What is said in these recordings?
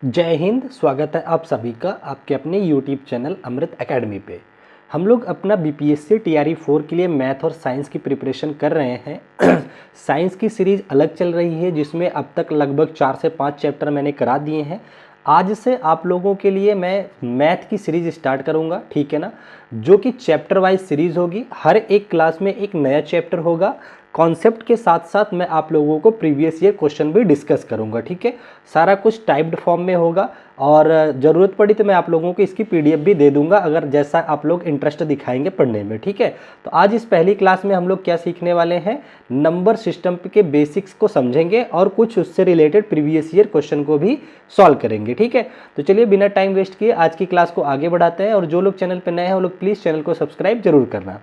जय हिंद। स्वागत है आप सभी का आपके अपने यूट्यूब चैनल अमृत एकेडमी पे। हम लोग अपना बीपीएससी टीआरई 4 के लिए मैथ और साइंस की प्रिपरेशन कर रहे हैं। साइंस की सीरीज़ अलग चल रही है जिसमें अब तक लगभग 4 से 5 चैप्टर मैंने करा दिए हैं। आज से आप लोगों के लिए मैं मैथ की सीरीज़ स्टार्ट करूंगा, ठीक है ना, जो कि चैप्टर वाइज सीरीज़ होगी। हर एक क्लास में एक नया चैप्टर होगा। कॉन्सेप्ट के साथ साथ मैं आप लोगों को प्रीवियस ईयर क्वेश्चन भी डिस्कस करूंगा, ठीक है। सारा कुछ टाइप्ड फॉर्म में होगा और ज़रूरत पड़ी तो मैं आप लोगों को इसकी पीडीएफ भी दे दूंगा अगर जैसा आप लोग इंटरेस्ट दिखाएंगे पढ़ने में, ठीक है। तो आज इस पहली क्लास में हम लोग क्या सीखने वाले हैं, नंबर सिस्टम के बेसिक्स को समझेंगे और कुछ उससे रिलेटेड प्रीवियस ईयर क्वेश्चन को भी सॉल्व करेंगे, ठीक है। तो चलिए बिना टाइम वेस्ट किए आज की क्लास को आगे बढ़ाते हैं और जो लोग चैनल पर नए हैं वो लोग प्लीज़ चैनल को सब्सक्राइब जरूर करना।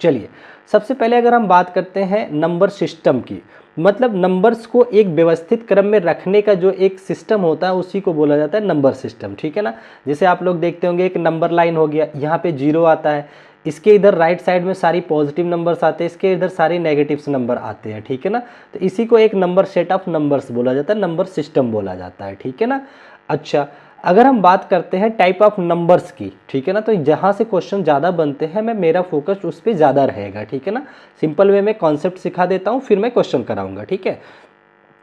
चलिए सबसे पहले अगर हम बात करते हैं नंबर सिस्टम की, मतलब नंबर्स को एक व्यवस्थित क्रम में रखने का जो एक सिस्टम होता है उसी को बोला जाता है नंबर सिस्टम, ठीक है ना। जैसे आप लोग देखते होंगे एक नंबर लाइन हो गया, यहाँ पे 0 आता है, इसके इधर राइट साइड में सारी पॉजिटिव नंबर्स आते हैं, इसके इधर सारी नेगेटिव्स नंबर आते हैं, ठीक है ना। तो इसी को एक नंबर सेट ऑफ नंबर्स बोला जाता है, नंबर सिस्टम बोला जाता है, ठीक है ना। अच्छा, अगर हम बात करते हैं टाइप ऑफ नंबर्स की, ठीक है ना, तो जहाँ से क्वेश्चन ज़्यादा बनते हैं मेरा फोकस उस पर ज़्यादा रहेगा, ठीक है ना। सिंपल वे में कॉन्सेप्ट सिखा देता हूँ फिर मैं क्वेश्चन कराऊंगा, ठीक है।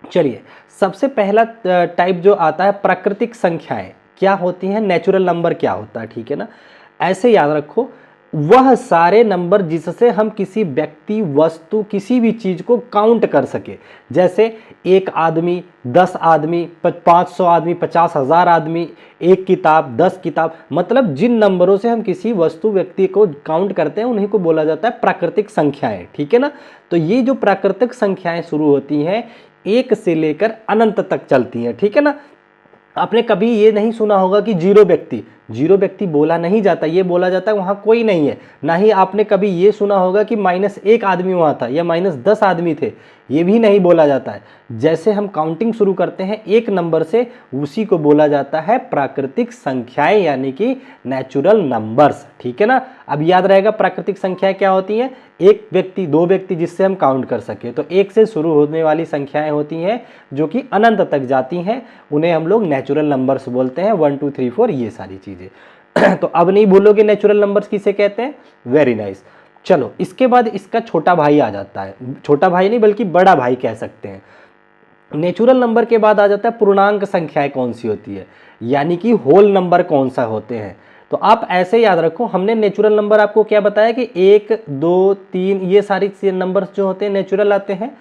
चलिए सबसे पहला टाइप जो आता है प्राकृतिक संख्याएं क्या होती हैं, नेचुरल नंबर क्या होता है, ठीक है ना। ऐसे याद रखो, वह सारे नंबर जिससे हम किसी व्यक्ति, वस्तु, किसी भी चीज को काउंट कर सके। जैसे 1 आदमी, 10 आदमी, 500 आदमी, 50,000 आदमी, 1 किताब, 10 किताब, मतलब जिन नंबरों से हम किसी वस्तु, व्यक्ति को काउंट करते हैं उन्हीं को बोला जाता है प्राकृतिक संख्याएं, ठीक है ना। तो ये जो प्राकृतिक संख्याएं शुरू होती हैं 1 से लेकर अनंत तक चलती हैं, ठीक है ना। आपने कभी ये नहीं सुना होगा कि जीरो व्यक्ति बोला नहीं जाता, ये बोला जाता है वहां कोई नहीं है। ना ही आपने कभी ये सुना होगा कि -1 आदमी वहां था या -10 आदमी थे, ये भी नहीं बोला जाता है। जैसे हम काउंटिंग शुरू करते हैं 1 नंबर से, उसी को बोला जाता है प्राकृतिक संख्याएं यानी कि नेचुरल नंबर्स, ठीक है ना। अब याद रहेगा प्राकृतिक संख्याएं क्या होती हैं, 1 व्यक्ति, 2 व्यक्ति जिससे हम काउंट कर सके। तो 1 से शुरू होने वाली संख्याएं होती हैं जो कि अनंत तक जाती हैं, उन्हें हम लोग नेचुरल नंबर्स बोलते हैं। 1 2 3 4 ये सारी चीजें। तो अब नहीं भूलोगे नेचुरल नंबर्स किसे कहते हैं, वेरी नाइस। चलो इसके बाद इसका छोटा भाई आ जाता है, छोटा भाई नहीं बल्कि बड़ा भाई कह सकते हैं। नेचुरल नंबर के बाद आ जाता है पूर्णांक संख्याएं कौन सी होती है, यानी कि होल नंबर कौन सा होते हैं। तो आप ऐसे याद रखो, हमने नेचुरल नंबर आपको क्या बताया कि 1 2 3 ये सारी नंबर्स जो होते हैं नेचुरल आते हैं।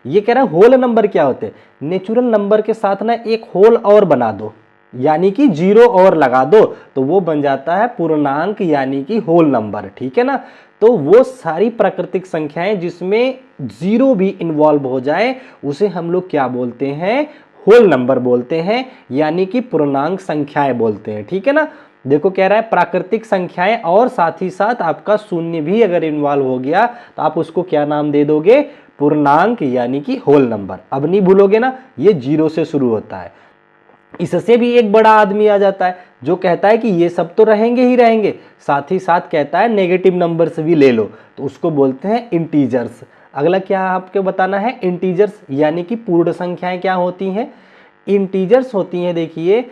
ये कह रहा है होल नंबर क्या होते हैं, नेचुरल नंबर के साथ ना एक होल और बना दो, यानी कि 0 और लगा दो तो वो बन जाता है पूर्णांक यानी कि होल नंबर, ठीक है ना। तो वो सारी प्राकृतिक संख्याएं जिसमें 0 भी इन्वॉल्व हो जाए उसे हम लोग क्या बोलते हैं, होल नंबर बोलते हैं, यानी कि पूर्णांक संख्याएं बोलते हैं, ठीक है ना। देखो कह रहा है प्राकृतिक संख्याएं और साथ ही साथ आपका शून्य भी अगर इन्वॉल्व हो गया तो आप उसको क्या नाम दे दोगे, पूर्णांक यानी कि होल नंबर। अब नहीं भूलोगे ना, ये 0 से शुरू होता है। इससे भी एक बड़ा आदमी आ जाता है जो कहता है कि ये सब तो रहेंगे ही रहेंगे, साथ ही साथ कहता है नेगेटिव नंबर्स भी ले लो, तो उसको बोलते हैं इंटीजर्स। अगला क्या आपको बताना है, इंटीजर्स यानी कि पूर्ण संख्याएं क्या होती हैं, इंटीजर्स होती हैं, देखिए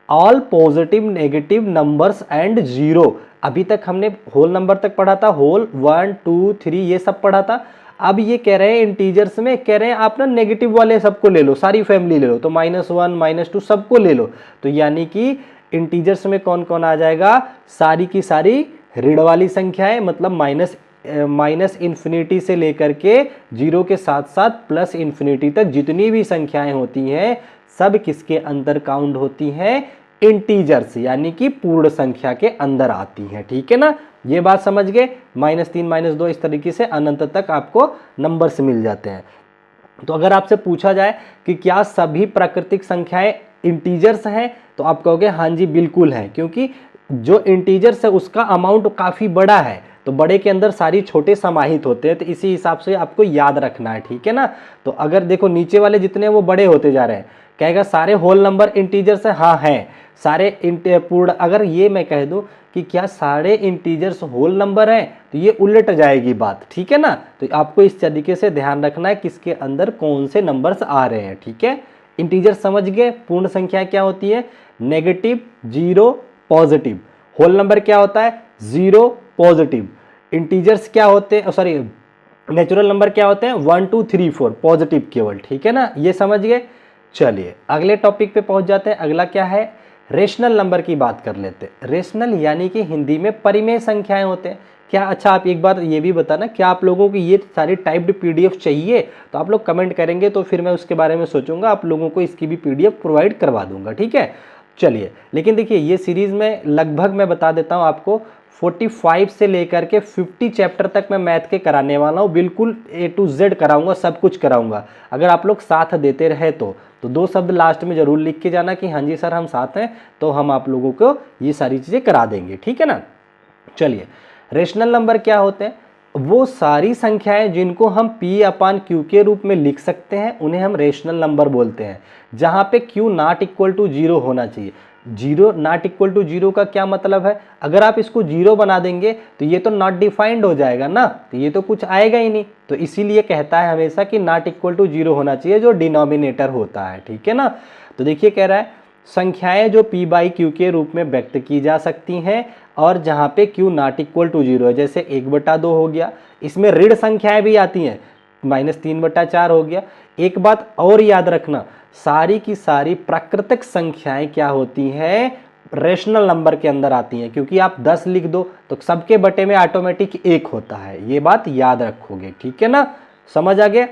all positive negative numbers and 0। अभी तक हमने होल नंबर तक पढ़ा था, होल 1 2 3 ये सब पढ़ा था। अब ये कह रहे हैं इंटीजर्स में, कह रहे हैं आप ना नेगेटिव वाले सबको ले लो, सारी फैमिली ले लो, तो -1 -2 सबको ले लो। तो यानी कि इंटीजर्स में कौन कौन आ जाएगा, सारी की सारी ऋण वाली संख्याएं, मतलब माइनस इन्फिनिटी से लेकर के 0 के साथ साथ प्लस इन्फिनिटी तक जितनी भी संख्याएं होती हैं सब किसके अंदर काउंट होती हैं, इंटीजर्स यानी कि पूर्ण संख्या के अंदर आती हैं, ठीक है ना। ये बात समझ गए, -3 -2 इस तरीके से अनंत तक आपको नंबर्स मिल जाते हैं। तो अगर आपसे पूछा जाए कि क्या सभी प्राकृतिक संख्याएं इंटीजर्स हैं, तो आप कहोगे हाँ जी बिल्कुल है, क्योंकि जो इंटीजर्स है उसका अमाउंट काफी बड़ा है, तो बड़े के अंदर सारी छोटे समाहित होते हैं, तो इसी हिसाब से आपको याद रखना है, ठीक है ना। तो अगर देखो नीचे वाले जितने वो बड़े होते जा रहे हैं, कहेगा सारे होल नंबर इंटीजर्स है, हाँ हैं सारे पूर्ण। अगर ये मैं कह दूं कि क्या सारे इंटीजर्स होल नंबर हैं तो ये उलट जाएगी बात, ठीक है ना। तो आपको इस तरीके से ध्यान रखना है किसके अंदर कौन से नंबर्स आ रहे हैं, ठीक है। इंटीजर समझ गए? पूर्ण संख्या क्या होती है? Negative, zero, positive. Whole number क्या होता है? Zero, positive. इंटीजर्स क्या होते हैं, सॉरी नेचुरल नंबर क्या होते हैं? 1 2 3 4 पॉजिटिव केवल, ठीक है ना, ये समझ गए। चलिए अगले टॉपिक पे पहुंच जाते हैं। अगला क्या है? रेशनल नंबर की बात कर लेते हैं। रेशनल यानी कि हिंदी में परिमेय संख्याएं होते हैं क्या? अच्छा आप एक बार ये भी बताना, क्या आप लोगों को ये सारी टाइप्ड पीडीएफ चाहिए? तो आप लोग कमेंट करेंगे तो फिर मैं उसके बारे में सोचूंगा, आप लोगों को इसकी भी पीडीएफ प्रोवाइड करवा दूंगा, ठीक है। चलिए, लेकिन देखिए ये सीरीज में लगभग मैं बता देता हूँ आपको 45 से लेकर के 50 चैप्टर तक मैं मैथ के कराने वाला हूँ, बिल्कुल A to Z कराऊंगा, सब कुछ कराऊंगा। अगर आप लोग साथ देते रहे तो दो शब्द लास्ट में जरूर लिख के जाना कि हाँ जी सर हम साथ हैं, तो हम आप लोगों को ये सारी चीज़ें करा देंगे, ठीक है ना। चलिए, रेशनल नंबर क्या होते हैं? वो सारी संख्याएं जिनको हम P/Q के रूप में लिख सकते हैं उन्हें हम रेशनल नंबर बोलते हैं, जहां पे Q not equal to zero होना चाहिए। Zero not equal to zero का क्या मतलब है? अगर आप इसको जीरो बना देंगे तो ये तो नॉट डिफाइंड हो जाएगा ना, तो ये तो कुछ आएगा ही नहीं। तो इसीलिए कहता है हमेशा कि नॉट इक्वल टू जीरो होना चाहिए जो डिनोमिनेटर होता है, ठीक है ना। तो देखिए कह रहा है संख्याएं जो P/Q के रूप में व्यक्त की जा सकती हैं और जहां पे Q not equal to zero है, जैसे 1/2 हो गया। इसमें ऋण संख्याएं भी आती हैं, -3/4 हो गया। एक बात और याद रखना, सारी की सारी प्राकृतिक संख्याएं क्या होती हैं? रेशनल नंबर के अंदर आती हैं, क्योंकि आप 10 लिख दो तो सबके बटे में ऑटोमेटिक 1 होता है, ये बात याद रखोगे, ठीक है ना। समझ आ गया?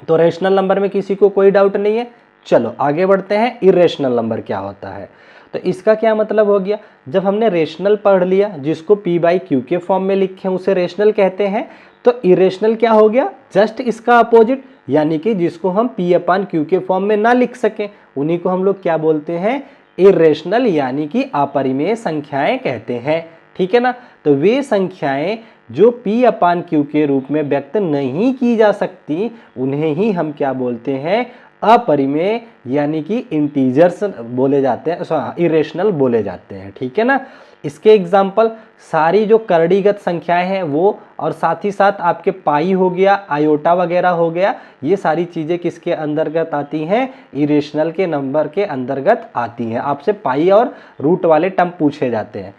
तो रेशनल नंबर में किसी को कोई डाउट नहीं है। चलो आगे बढ़ते हैं, इरेशनल नंबर क्या होता है। तो इसका क्या मतलब हो गया? जब हमने रेशनल पढ़ लिया, जिसको P/Q के फॉर्म में लिखे उसे रेशनल कहते हैं, तो इरेशनल क्या हो गया? जस्ट इसका अपोजिट, यानी कि जिसको हम P/Q के फॉर्म में ना लिख सकें उन्हीं को हम लोग क्या बोलते हैं? इरेशनल, यानी कि अपरिमेय संख्याएं कहते हैं, ठीक है ना। तो वे संख्याएं जो P/Q के रूप में व्यक्त नहीं की जा सकती उन्हें ही हम क्या बोलते हैं? अपरिमेय, यानी कि इंटीजर्स बोले जाते हैं, इरेशनल बोले जाते हैं, ठीक है ना। इसके एग्जाम्पल सारी जो कर्णीगत संख्याएं हैं वो, और साथ ही साथ आपके पाई हो गया, आयोटा वगैरह हो गया, ये सारी चीज़ें किसके अंतर्गत आती हैं? इरेशनल के नंबर के अंतर्गत आती हैं। आपसे पाई और रूट वाले टर्म पूछे जाते हैं।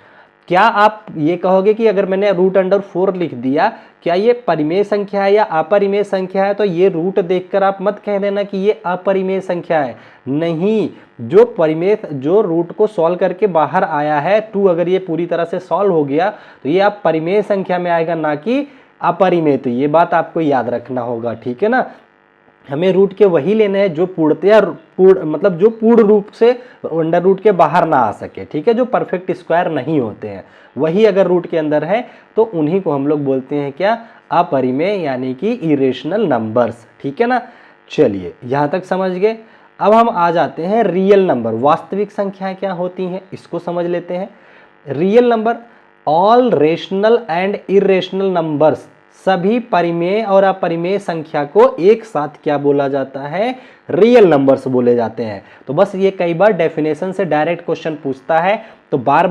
क्या आप ये कहोगे कि अगर मैंने √4 लिख दिया, क्या ये परिमेय संख्या है या अपरिमेय संख्या है? तो ये रूट देखकर आप मत कह देना कि ये अपरिमेय संख्या है, नहीं। जो परिमेय, जो रूट को सॉल्व करके बाहर आया है 2, अगर ये पूरी तरह से सॉल्व हो गया तो ये आप परिमेय संख्या में आएगा, ना कि अपरिमेय। तो ये बात आपको याद रखना होगा, ठीक है ना। हमें रूट के वही लेने हैं जो पूर्णतया मतलब जो पूर्ण रूप से अंडर रूट के बाहर ना आ सके, ठीक है, जो परफेक्ट स्क्वायर नहीं होते हैं, वही अगर रूट के अंदर है तो उन्हीं को हम लोग बोलते हैं क्या? अपरिमेय, यानी कि इरेशनल नंबर्स, ठीक है ना। चलिए यहां तक समझ गए। अब हम आ जाते हैं रियल नंबर, वास्तविक संख्याएं क्या होती हैं इसको समझ लेते हैं। Real number, all rational and irrational numbers, सभी परिमेय और अपरिमेय संख्या को एक साथ क्या बोला जाता है? रियल नंबर्स बोले जाते हैं। तो बस ये कई बार डेफिनेशन से डायरेक्ट क्वेश्चन पूछता है, तो बार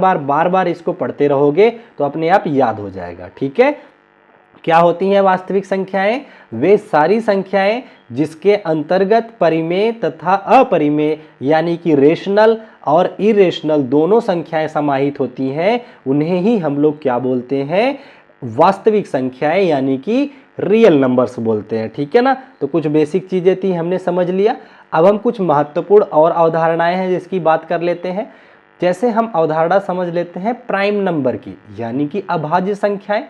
बार इसको पढ़ते रहोगे तो अपने आप याद हो जाएगा, ठीक है। क्या होती हैं वास्तविक संख्याएं? वे सारी संख्याएं जिसके अंतर्गत परिमेय तथा अपरिमेय, यानी कि रेशनल और इरेशनल दोनों संख्याएं समाहित होती हैं, उन्हें ही हम लोग क्या बोलते हैं? वास्तविक संख्याएं, यानी कि रियल नंबर्स बोलते हैं, ठीक है ना। तो कुछ बेसिक चीजें थी, हमने समझ लिया। अब हम कुछ महत्वपूर्ण और अवधारणाएं हैं जिसकी बात कर लेते हैं। जैसे हम अवधारणा समझ लेते हैं प्राइम नंबर की, यानी कि अभाज्य संख्याएं।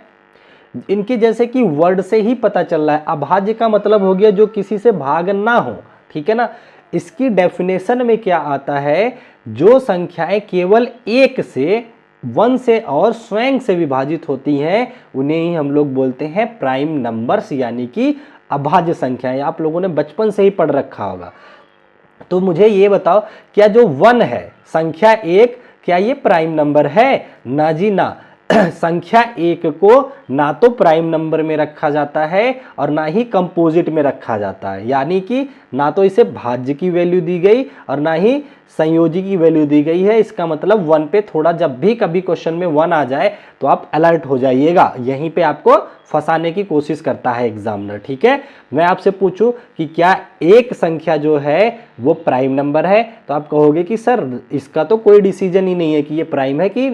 इनके जैसे कि वर्ड से ही पता चल रहा है, अभाज्य का मतलब हो गया जो किसी से भाग ना हो, ठीक है ना। इसकी डेफिनेशन में क्या आता है? जो संख्याएं केवल एक से, 1 से और स्वयं से विभाजित होती हैं उन्हें ही हम लोग बोलते हैं प्राइम नंबर्स, यानी कि अभाज्य संख्याएं। आप लोगों ने बचपन से ही पढ़ रखा होगा। तो मुझे ये बताओ, क्या जो 1 है, संख्या 1, क्या ये प्राइम नंबर है? ना जी ना। संख्या 1 को ना तो प्राइम नंबर में रखा जाता है और ना ही कंपोजिट में रखा जाता है, यानी कि ना तो इसे भाज्य की वैल्यू दी गई और ना ही संयोजी की वैल्यू दी गई है। इसका मतलब 1 पे थोड़ा, जब भी कभी क्वेश्चन में 1 आ जाए तो आप अलर्ट हो जाइएगा, यहीं पे आपको फंसाने की कोशिश करता है एग्जामिनर। ठीक है, मैं आपसे पूछूं कि क्या एक संख्या जो है वो प्राइम नंबर है, तो आप कहोगे कि सर इसका तो कोई डिसीजन ही नहीं है कि ये प्राइम है कि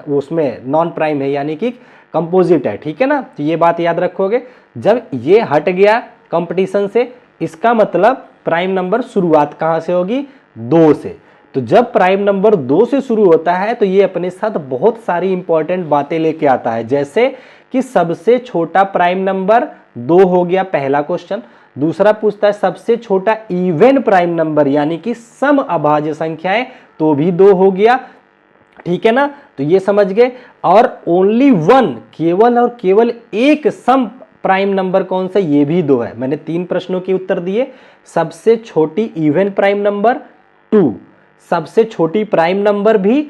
उसमें नॉन प्राइम है, यानी कि कंपोजिट है। ठीक है ना, तो ये बात याद रखोगे। जब ये हट गया कंपटीशन से, इसका मतलब प्राइम नंबर शुरुआत कहां से होगी, 2 से। तो जब प्राइम नंबर 2 से शुरू होता है तो ये अपने साथ बहुत सारी इंपॉर्टेंट बातें लेके आता है, जैसे कि सबसे छोटा प्राइम नंबर 2 हो गया, पहला क्वेश्चन। दूसरा पूछता है सबसे छोटा इवन प्राइम नंबर यानी कि सम अभाज्य संख्याएं, तो भी 2 हो गया। ठीक है ना, तो ये समझ गए। और ओनली 1, केवल और केवल एक सम प्राइम नंबर कौन सा, ये भी 2 है। मैंने 3 प्रश्नों के उत्तर दिए। सबसे छोटी इवन प्राइम नंबर 2, सबसे छोटी प्राइम नंबर भी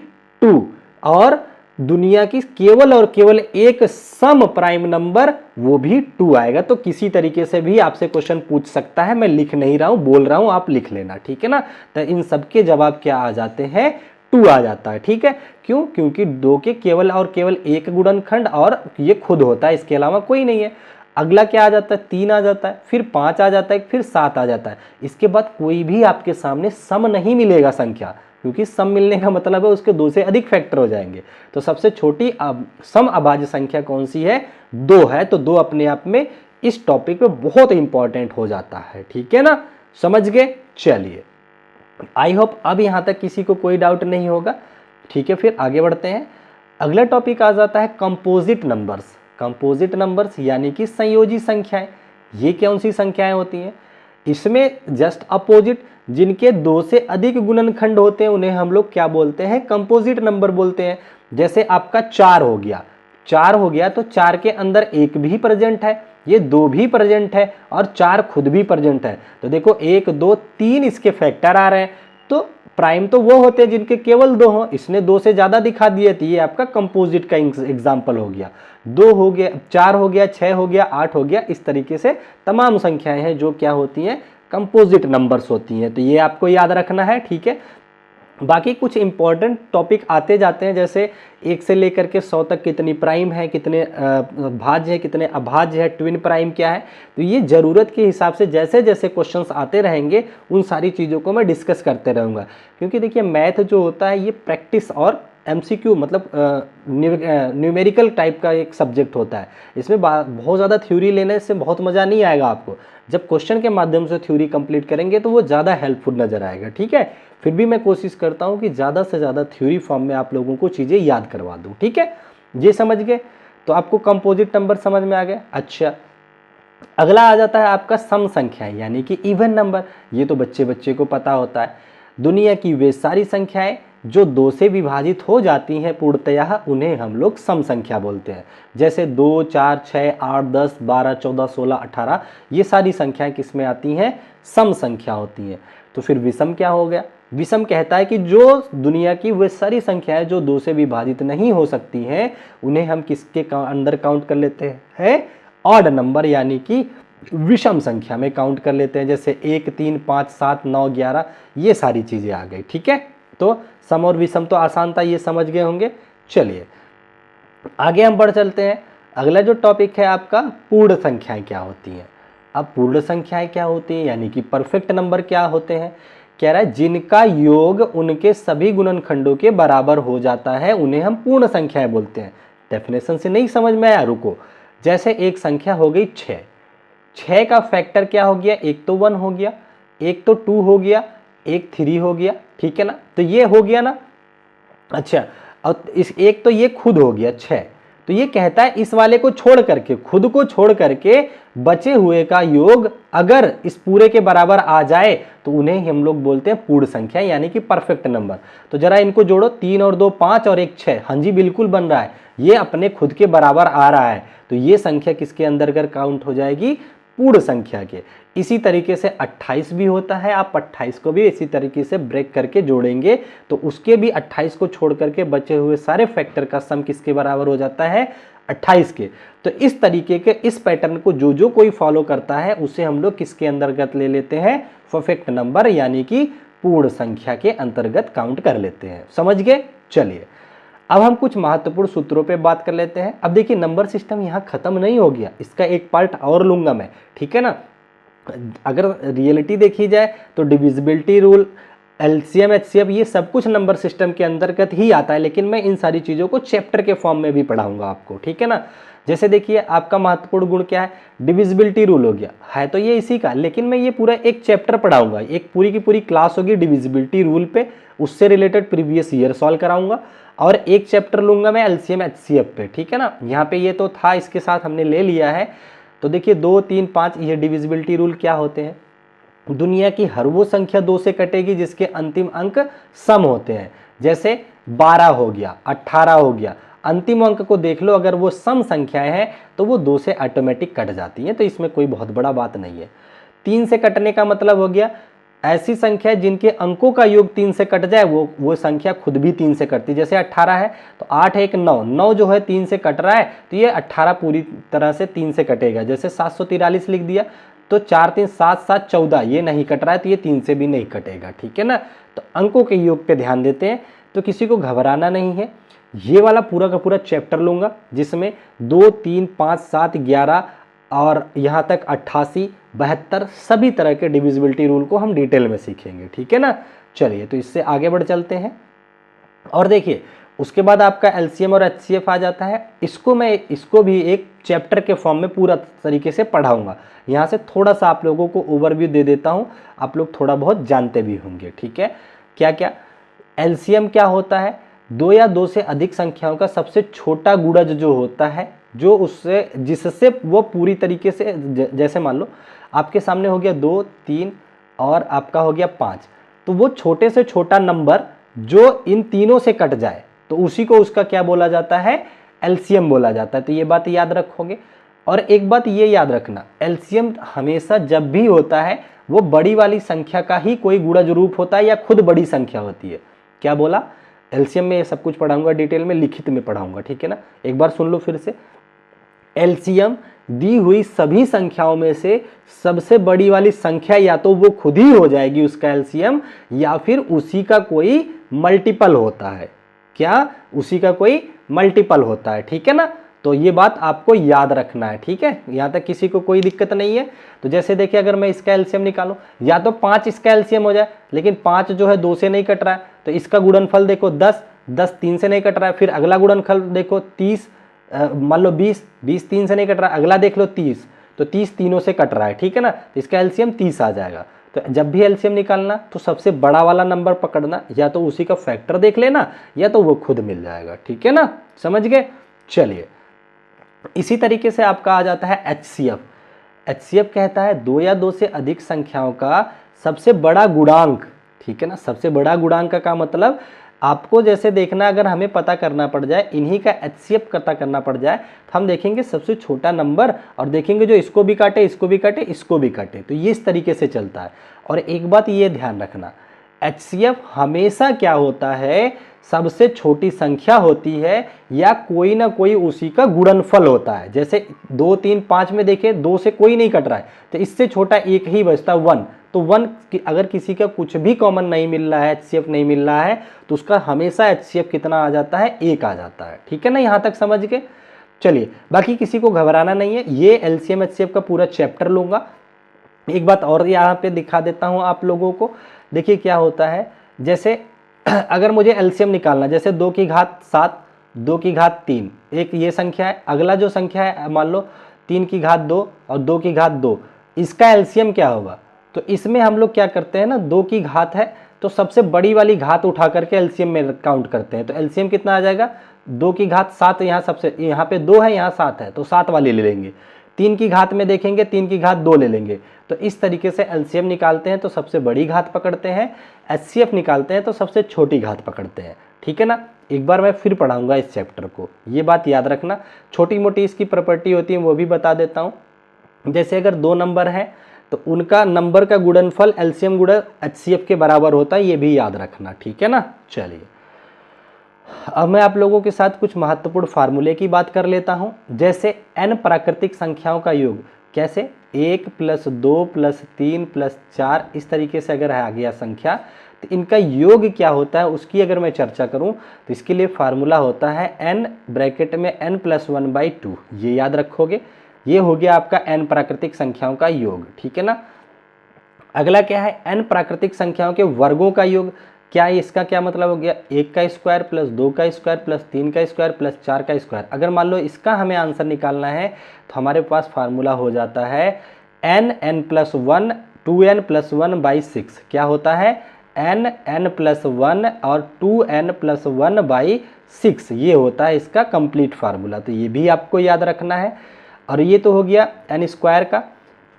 2, और दुनिया की केवल और केवल एक सम प्राइम नंबर, वो भी 2 आएगा। तो किसी तरीके से भी आपसे क्वेश्चन पूछ सकता है, मैं लिख नहीं रहा हूं, बोल रहा हूं, आप लिख लेना। ठीक है ना, तो इन सबके जवाब क्या आ जाते हैं, 2 आ जाता है। ठीक है, क्यों, क्योंकि 2 के केवल और केवल एक गुणनखंड और ये खुद होता है, इसके अलावा कोई नहीं है। अगला क्या आ जाता है, 3 आ जाता है, फिर 5 आ जाता है, फिर 7 आ जाता है। इसके बाद कोई भी आपके सामने सम नहीं मिलेगा संख्या, क्योंकि सम मिलने का मतलब है उसके 2 से अधिक फैक्टर हो जाएंगे। तो सबसे छोटी सम अभाज्य संख्या कौन सी है, 2 है। तो 2 अपने आप में इस टॉपिक में बहुत इंपॉर्टेंट हो जाता है। ठीक है ना, समझ गए। चलिए, आई होप अब यहां तक किसी को कोई डाउट नहीं होगा। ठीक है, फिर आगे बढ़ते हैं। अगला टॉपिक आ जाता है कंपोजिट नंबर्स। कंपोजिट नंबर्स यानी कि संयोजी संख्याएं। ये कौन सी संख्याएं होती हैं, इसमें जस्ट अपोजिट, जिनके 2 से अधिक गुणनखंड होते हैं उन्हें हम लोग क्या बोलते हैं, कंपोजिट नंबर बोलते हैं। जैसे आपका 4 हो गया, 4 हो गया तो 4 के अंदर 1 भी प्रेजेंट है, ये 2 भी प्रेजेंट है और 4 खुद भी प्रेजेंट है। तो देखो 1 2 3 इसके फैक्टर आ रहे हैं। तो प्राइम तो वो होते हैं जिनके केवल 2 हो, इसने 2 से ज्यादा दिखा दिए, तो ये आपका कंपोजिट का एग्जाम्पल हो गया। 2 हो गया, 4 हो गया, 6 हो गया, 8 हो गया। इस तरीके से तमाम संख्याएं हैं जो क्या होती हैं, कंपोजिट नंबर्स होती हैं। तो ये आपको याद रखना है। ठीक है, बाकी कुछ इंपॉर्टेंट टॉपिक आते जाते हैं, जैसे 1 से लेकर के 100 तक कितनी प्राइम है, कितने भाज्य है, कितने अभाज्य है, ट्विन प्राइम क्या है। तो ये ज़रूरत के हिसाब से जैसे जैसे क्वेश्चंस आते रहेंगे उन सारी चीज़ों को मैं डिस्कस करते रहूँगा। क्योंकि देखिए मैथ जो होता है ये प्रैक्टिस और MCQ मतलब न्यूमेरिकल टाइप का एक सब्जेक्ट होता है। इसमें बहुत ज़्यादा थ्योरी लेने से बहुत मज़ा नहीं आएगा आपको। जब क्वेश्चन के माध्यम से थ्योरी कंप्लीट करेंगे तो वो ज़्यादा हेल्पफुल नज़र आएगा। ठीक है, फिर भी मैं कोशिश करता हूँ कि ज़्यादा से ज़्यादा थ्योरी फॉर्म में आप लोगों को चीज़ें याद करवा दूँ। ठीक है, ये समझ गए। तो आपको कंपोजिट नंबर समझ में आ गया। अच्छा, अगला आ जाता है आपका सम संख्याएं यानी कि इवन नंबर। ये तो बच्चे बच्चे को पता होता है। दुनिया की वे सारी संख्याएं जो 2 से विभाजित हो जाती हैं पूर्णतः, उन्हें हम लोग सम संख्या बोलते हैं। जैसे 2 4 6 8 10 12 14 16 18, ये सारी संख्याएं किस में आती हैं, सम संख्या होती हैं। तो फिर विषम क्या हो गया, विषम कहता है कि जो दुनिया की वे सारी संख्याएं जो 2 से विभाजित नहीं हो सकती हैं, उन्हें हम किसके अंदर काउंट कर लेते हैं, ऑड नंबर यानी कि विषम संख्या में काउंट कर लेते हैं। जैसे 1 3 5 7 9 11, ये सारी चीजें आ गई। ठीक है, तो सम और विषम तो आसान था, ये समझ गए होंगे। चलिए आगे हम बढ़ चलते हैं। अगला जो टॉपिक है आपका पूर्ण संख्याएं क्या होती हैं। अब पूर्ण संख्याएं क्या होती हैं यानी कि परफेक्ट नंबर क्या होते हैं। कह रहा है जिनका योग उनके सभी गुणनखंडों के बराबर हो जाता है उन्हें हम पूर्ण संख्याएं बोलते हैं। डेफिनेशन से नहीं समझ में आया, रुको। जैसे एक संख्या हो गई 6, 6 का फैक्टर क्या हो गया, एक तो 1 हो गया, एक तो 2 हो गया, एक 3 हो गया। ठीक है ना, तो ये हो गया ना। अच्छा, और इस एक तो ये खुद हो गया 6, तो ये कहता है इस वाले को छोड़ करके, खुद को छोड़ करके बचे हुए का योग अगर इस पूरे के बराबर आ जाए तो उन्हें हम लोग बोलते हैं पूर्ण संख्या यानी कि परफेक्ट नंबर। तो जरा इनको जोड़ो, 3 और 2 5 और 1 6। हाँ जी, बिल्कुल बन रहा है, ये अपने खुद के बराबर आ रहा है। तो ये संख्या किसके अंदर काउंट हो जाएगी, पूर्ण संख्या के। इसी तरीके से 28 भी होता है, आप 28 को भी इसी तरीके से ब्रेक करके जोड़ेंगे तो उसके भी 28 को छोड़ करके बचे हुए सारे फैक्टर का सम किसके बराबर हो जाता है, 28 के। तो इस तरीके के इस पैटर्न को जो जो कोई फॉलो करता है उसे हम लोग किसके अंतर्गत ले लेते हैं, परफेक्ट नंबर यानी कि पूर्ण संख्या के अंतर्गत काउंट कर लेते हैं। समझ गए? चलिए अब हम कुछ महत्वपूर्ण सूत्रों पे बात कर लेते हैं। अब देखिए नंबर सिस्टम यहाँ खत्म नहीं हो गया, इसका एक पार्ट और लूंगा मैं, ठीक है ना। अगर रियलिटी देखी जाए तो डिविजिबिलिटी रूल, एलसीएम, एचसीएफ ये सब कुछ नंबर सिस्टम के अंतर्गत ही आता है, लेकिन मैं इन सारी चीज़ों को चैप्टर के फॉर्म में भी पढ़ाऊंगा आपको, ठीक है ना। जैसे देखिए आपका महत्वपूर्ण गुण क्या है, डिविजिबिलिटी रूल हो गया, है तो ये इसी का, लेकिन मैं ये पूरा एक चैप्टर पढ़ाऊंगा, एक पूरी की पूरी क्लास होगी डिविजिबिलिटी रूल पे, उससे रिलेटेड प्रीवियस ईयर सॉल्व कराऊंगा, और एक चैप्टर लूंगा मैं एलसीएम एचसीएफ पे, ठीक है ना। यहाँ पे ये तो था, इसके साथ हमने ले लिया है। तो देखिए 2, 3, 5 ये डिविजिबिलिटी रूल क्या होते हैं, दुनिया की हर वो संख्या 2 से कटेगी जिसके अंतिम अंक सम होते हैं। जैसे 12 हो गया, 18 हो गया, अंतिम अंक को देख लो, अगर वो सम संख्याएं हैं तो वो 2 से ऑटोमेटिक कट जाती हैं, तो इसमें कोई बहुत बड़ा बात नहीं है। 3 से कटने का मतलब हो गया ऐसी संख्या जिनके अंकों का योग 3 से कट जाए वो संख्या खुद भी 3 से कटती है। जैसे 18 है तो 8 1 9, 9 जो है 3 से कट रहा है तो ये 18 पूरी तरह से 3 से कटेगा। जैसे 743 लिख दिया तो 4 3 7 7 14, ये नहीं कट रहा है तो ये 3 से भी नहीं कटेगा, ठीक है ना। तो अंकों के योग पे ध्यान देते हैं, तो किसी को घबराना नहीं है। ये वाला पूरा का पूरा चैप्टर लूंगा जिसमें 2 3 5 7 11 और यहाँ तक 88 72 सभी तरह के डिविजिबिलिटी रूल को हम डिटेल में सीखेंगे, ठीक है ना। चलिए तो इससे आगे बढ़ चलते हैं। और देखिए उसके बाद आपका एलसीएम और एचसीएफ आ जाता है। इसको भी एक चैप्टर के फॉर्म में पूरा तरीके से पढ़ाऊंगा। यहाँ से थोड़ा सा आप लोगों को ओवरव्यू दे देता हूँ, आप लोग थोड़ा बहुत जानते भी होंगे, ठीक है। क्या क्या एलसीएम क्या होता है, 2 या 2 से अधिक संख्याओं का सबसे छोटा गुणज जो होता है, जो उससे जिससे वो पूरी तरीके से, जैसे मान लो आपके सामने हो गया 2 3 और आपका हो गया 5, तो वो छोटे से छोटा नंबर जो इन तीनों से कट जाए तो उसी को उसका क्या बोला जाता है, एलसीएम बोला जाता है। तो ये बात याद रखोगे। और एक बात ये याद रखना, एलसीएम हमेशा जब भी होता है वो बड़ी वाली संख्या का ही कोई गुणज रूप होता है या खुद बड़ी संख्या होती है। क्या बोला, एलसीएम में ये सब कुछ पढ़ाऊंगा डिटेल में, लिखित में पढ़ाऊंगा, ठीक है ना। एक बार सुन लो फिर से, एलसीएम दी हुई सभी संख्याओं में से सबसे बड़ी वाली संख्या या तो वो खुद ही हो जाएगी उसका एलसीएम, या फिर उसी का कोई मल्टीपल होता है। क्या, उसी का कोई मल्टीपल होता है, ठीक है ना। तो ये बात आपको याद रखना है, ठीक है। यहाँ तक किसी को कोई दिक्कत नहीं है। तो जैसे देखिए अगर मैं इसका एलसीएम निकालूं, या तो 5 इसका एलसीएम हो जाए, लेकिन 5 जो है 2 से नहीं कट रहा है, तो इसका गुणनफल देखो 10, 10 3 से नहीं कट रहा है, फिर अगला गुणनफल देखो 30, मान लो 20, 20 3 से नहीं कट रहा है, अगला देख लो 30, तो 30 तीनों से कट रहा है, ठीक है ना। तो इसका एलसीएम 30 आ जाएगा। तो जब भी एलसीएम निकालना तो सबसे बड़ा वाला नंबर पकड़ना, या तो उसी का फैक्टर देख लेना या तो वो खुद मिल जाएगा, ठीक है ना। समझ गए। चलिए इसी तरीके से आपका आ जाता है एचसीएफ। एचसीएफ कहता है 2 या 2 से अधिक संख्याओं का सबसे बड़ा गुणांक, ठीक है ना। सबसे बड़ा गुणांक का मतलब आपको जैसे देखना, अगर हमें पता करना पड़ जाए, इन्हीं का एचसीएफ पता करना पड़ जाए, तो हम देखेंगे सबसे छोटा नंबर और देखेंगे जो इसको भी काटे, इसको भी काटे, इसको भी काटे। तो ये इस तरीके से चलता है। और एक बात ये ध्यान रखना, एचसीएफ हमेशा क्या होता है, सबसे छोटी संख्या होती है या कोई ना कोई उसी का गुणनफल होता है। जैसे 2 3 5 में देखें 2 से कोई नहीं कट रहा है, तो इससे छोटा एक ही बचता 1। तो 1 अगर किसी का कुछ भी कॉमन नहीं मिल रहा है, एचसीएफ नहीं मिल रहा है, तो उसका हमेशा एचसीएफ कितना आ जाता है, 1 आ जाता है, ठीक है ना। यहाँ तक समझ के चलिए, बाकी किसी को घबराना नहीं है। ये एलसीएम एचसीएफ का पूरा चैप्टर लूंगा। एक बात और यहाँ पे दिखा देता हूँ आप लोगों को। देखिए क्या होता है, जैसे अगर मुझे एलसीएम निकालना, जैसे 2 की घात 7, 2 की घात 3, एक ये संख्या है। अगला जो संख्या है मान लो 3 की घात 2 और 2 की घात 2, इसका एलसीएम क्या होगा। तो इसमें हम लोग क्या करते हैं ना, 2 की घात है तो सबसे बड़ी वाली घात उठा करके एलसीएम में काउंट करते हैं। तो एलसीएम कितना आ जाएगा, 2 की घात 7, यहाँ सबसे, यहाँ पे 2 है, यहाँ 7 है, तो 7 वाली ले लेंगे। 3 की घात में देखेंगे 3 की घात 2 ले लेंगे। तो इस तरीके से एलसीएम निकालते हैं तो सबसे बड़ी घात पकड़ते हैं, एचसीएफ निकालते हैं तो सबसे छोटी घात पकड़ते हैं, ठीक है ना। एक बार मैं फिर पढ़ाऊंगा इस चैप्टर को, ये बात याद रखना। छोटी मोटी इसकी प्रॉपर्टी होती है वो भी बता देता हूँ। जैसे अगर 2 नंबर है तो उनका नंबर का गुणनफल एलसीएम गुणा एचसीएफ के बराबर होता है, ये भी याद रखना, ठीक है ना। चलिए अब मैं आप लोगों के साथ कुछ महत्वपूर्ण फार्मूले की बात कर लेता हूं। जैसे n प्राकृतिक संख्याओं का योग, कैसे 1 + 2 + 3 + 4, इस तरीके से अगर आ गया संख्या तो इनका योग क्या होता है उसकी अगर मैं चर्चा करूं तो इसके लिए फार्मूला होता है n ब्रैकेट में n + 1/2, ये याद रखोगे। ये हो गया आपका n प्राकृतिक संख्याओं का योग, ठीक है ना। अगला क्या है, n प्राकृतिक संख्याओं के वर्गों का योग। क्या इसका क्या मतलब हो गया, 1 का स्क्वायर + 2 का स्क्वायर + 3 का स्क्वायर + 4 का स्क्वायर। अगर मान लो इसका हमें आंसर निकालना है तो हमारे पास फार्मूला हो जाता है n + 1 2n + 1/6। क्या होता है, n + 1 और 2n + 1/6, ये होता है इसका कंप्लीट फार्मूला। तो ये भी आपको याद रखना है। और ये तो हो गया n स्क्वायर का।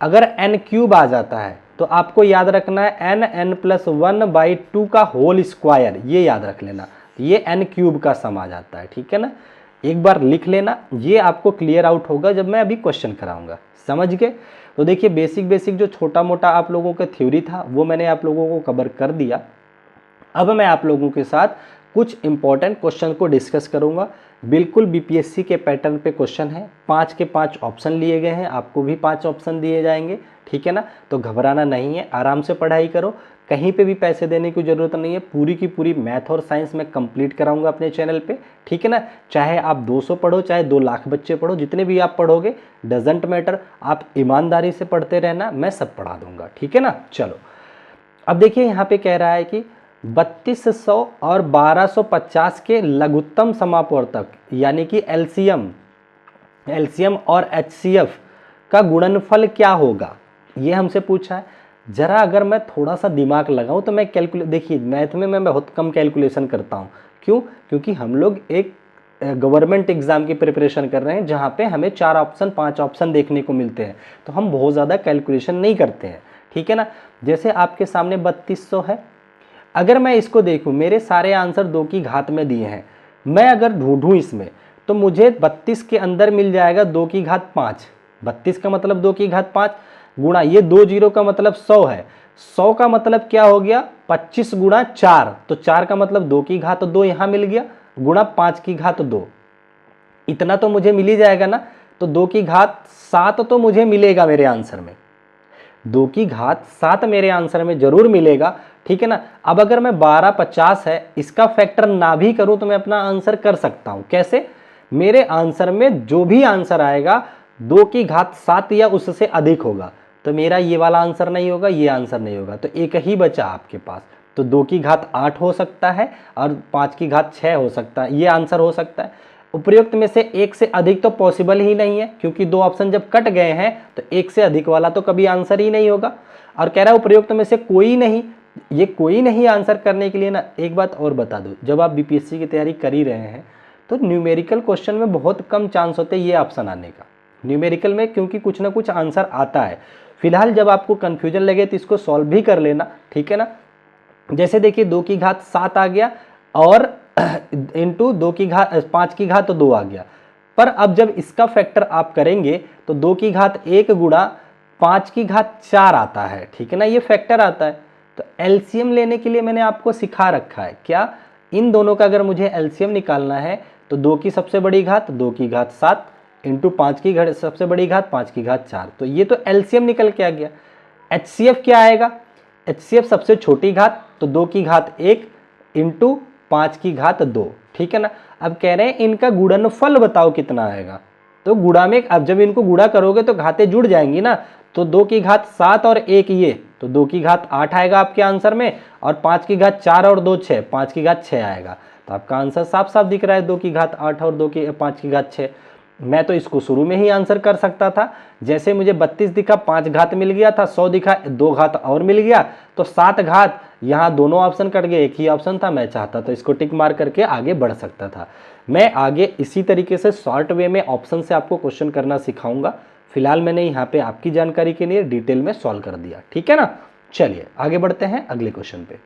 अगर n³ आ जाता है तो आपको याद रखना है n + 1/2 का होल स्क्वायर, ये याद रख लेना, ये n³ का सम आ जाता है, ठीक है ना। एक बार लिख लेना, ये आपको क्लियर आउट होगा जब मैं अभी क्वेश्चन कराऊंगा, समझ गए। तो देखिए बेसिक जो छोटा मोटा आप लोगों का थ्योरी था वो मैंने आप लोगों को कवर कर दिया। अब मैं आप लोगों के साथ कुछ इंपॉर्टेंट क्वेश्चन को डिस्कस करूंगा। बिल्कुल बीपीएससी के पैटर्न पे क्वेश्चन है, 5 के 5 ऑप्शन लिए गए हैं, आपको भी 5 ऑप्शन दिए जाएंगे, ठीक है ना। तो घबराना नहीं है, आराम से पढ़ाई करो, कहीं पे भी पैसे देने की ज़रूरत नहीं है। पूरी की पूरी मैथ और साइंस में कंप्लीट कराऊंगा अपने चैनल पे, ठीक है ना। चाहे आप 200 पढ़ो, चाहे 2 लाख बच्चे पढ़ो, जितने भी आप पढ़ोगे डजेंट मैटर, आप ईमानदारी से पढ़ते रहना, मैं सब पढ़ा दूंगा, ठीक है ना। चलो अब देखिए यहाँ पे कह रहा है कि 3200 और 1250 के लघुत्तम समापवर्तक यानी कि एलसीएम और एचसीएफ का गुणनफल क्या होगा, ये हमसे पूछा है। जरा अगर मैं थोड़ा सा दिमाग लगाऊं तो मैं देखिए मैथ में मैं बहुत कम कैलकुलेशन करता हूं। क्यों, क्योंकि हम लोग एक गवर्नमेंट एग्जाम की प्रिपरेशन कर रहे हैं जहां पे हमें 4 ऑप्शन 5 ऑप्शन देखने को मिलते हैं, तो हम बहुत ज़्यादा कैलकुलेशन नहीं करते हैं, ठीक है ना। जैसे आपके सामने 3200 है, अगर मैं इसको देखूं मेरे सारे आंसर 2 की घात में दिए हैं, मैं अगर ढूंढूं इसमें तो मुझे 32 के अंदर मिल जाएगा 2 की घात 5। 32 का मतलब 2 की घात 5 गुणा ये 2 जीरो का मतलब 100 है, 100 का मतलब क्या हो गया 25 गुणा 4, तो 4 का मतलब 2 की घात 2 यहां मिल गया, गुणा 5 की घात 2, इतना तो मुझे मिल ही जाएगा ना। तो 2 की घात 7 तो मुझे मिलेगा मेरे आंसर में, 2 की घात 7 मेरे आंसर में जरूर मिलेगा, ठीक है ना। अब अगर मैं 1250 है इसका फैक्टर ना भी करूं तो मैं अपना आंसर कर सकता हूं। कैसे, मेरे आंसर में जो भी आंसर आएगा 2 की घात 7 या उससे अधिक होगा, तो मेरा ये वाला आंसर नहीं होगा, ये आंसर नहीं होगा, तो एक ही बचा आपके पास। तो 2 की घात 8 हो सकता है और 5 की घात 6 हो सकता है, ये आंसर हो सकता है। उपयुक्त में से एक से अधिक तो पॉसिबल ही नहीं है, क्योंकि 2 ऑप्शन जब कट गए हैं तो एक से अधिक वाला तो कभी आंसर ही नहीं होगा। और कह रहा है उपयुक्त में से कोई नहीं, ये कोई नहीं आंसर करने के लिए ना एक बात और बता दूं, जब आप बीपीएससी की तैयारी कर ही रहे हैं तो न्यूमेरिकल क्वेश्चन में बहुत कम चांस होते हैं ये ऑप्शन आने का न्यूमेरिकल में, क्योंकि कुछ ना कुछ आंसर आता है। फिलहाल जब आपको कंफ्यूजन लगे तो इसको सॉल्व भी कर लेना, ठीक है ना। जैसे देखिए 2 की घात 7 आ गया और इंटू 2 की घात 5 की घात तो 2 आ गया, पर अब जब इसका फैक्टर आप करेंगे तो 2 की घात 1 गुणा 5 की घात 4 आता है, ठीक है ना, ये फैक्टर आता है। तो एलसीएम लेने के लिए मैंने आपको सिखा रखा है क्या, इन दोनों का अगर मुझे एलसीएम निकालना है तो 2 की सबसे बड़ी घात 2 की घात 7 इंटू 5 की घात सबसे बड़ी घात 5 की घात 4, तो ये तो एलसीएम निकल के आ गया। एचसीएफ क्या आएगा, एचसीएफ सबसे छोटी घात तो 2 की घात 1 इंटू 5 की घात 2, ठीक है ना। अब कह रहे हैं इनका गुणनफल बताओ कितना आएगा, तो गुणा में अब जब इनको गुणा करोगे तो घातें जुड़ जाएंगी ना, तो 2 की घात 7 और 1 ये, तो 2 की घात 8 आएगा आपके आंसर में, और 5 की घात 4 और 2 6, 5 की घात 6 आएगा। तो आपका आंसर साफ साफ दिख रहा है 2 की घात 8 और 5 की घात 6। मैं तो इसको शुरू में ही आंसर कर सकता था, जैसे मुझे 32 दिखा 5 घात मिल गया था, 100 दिखा 2 घात और मिल गया, तो 7 घात, यहाँ दोनों ऑप्शन कट गए, एक ही ऑप्शन था, मैं चाहता तो इसको टिक मार करके आगे बढ़ सकता था। मैं आगे इसी तरीके से शॉर्ट वे में ऑप्शन से आपको क्वेश्चन करना सिखाऊंगा। फिलहाल मैंने यहाँ पे आपकी जानकारी के लिए डिटेल में सॉल्व कर दिया, ठीक है ना। चलिए आगे बढ़ते हैं अगले क्वेश्चन पे।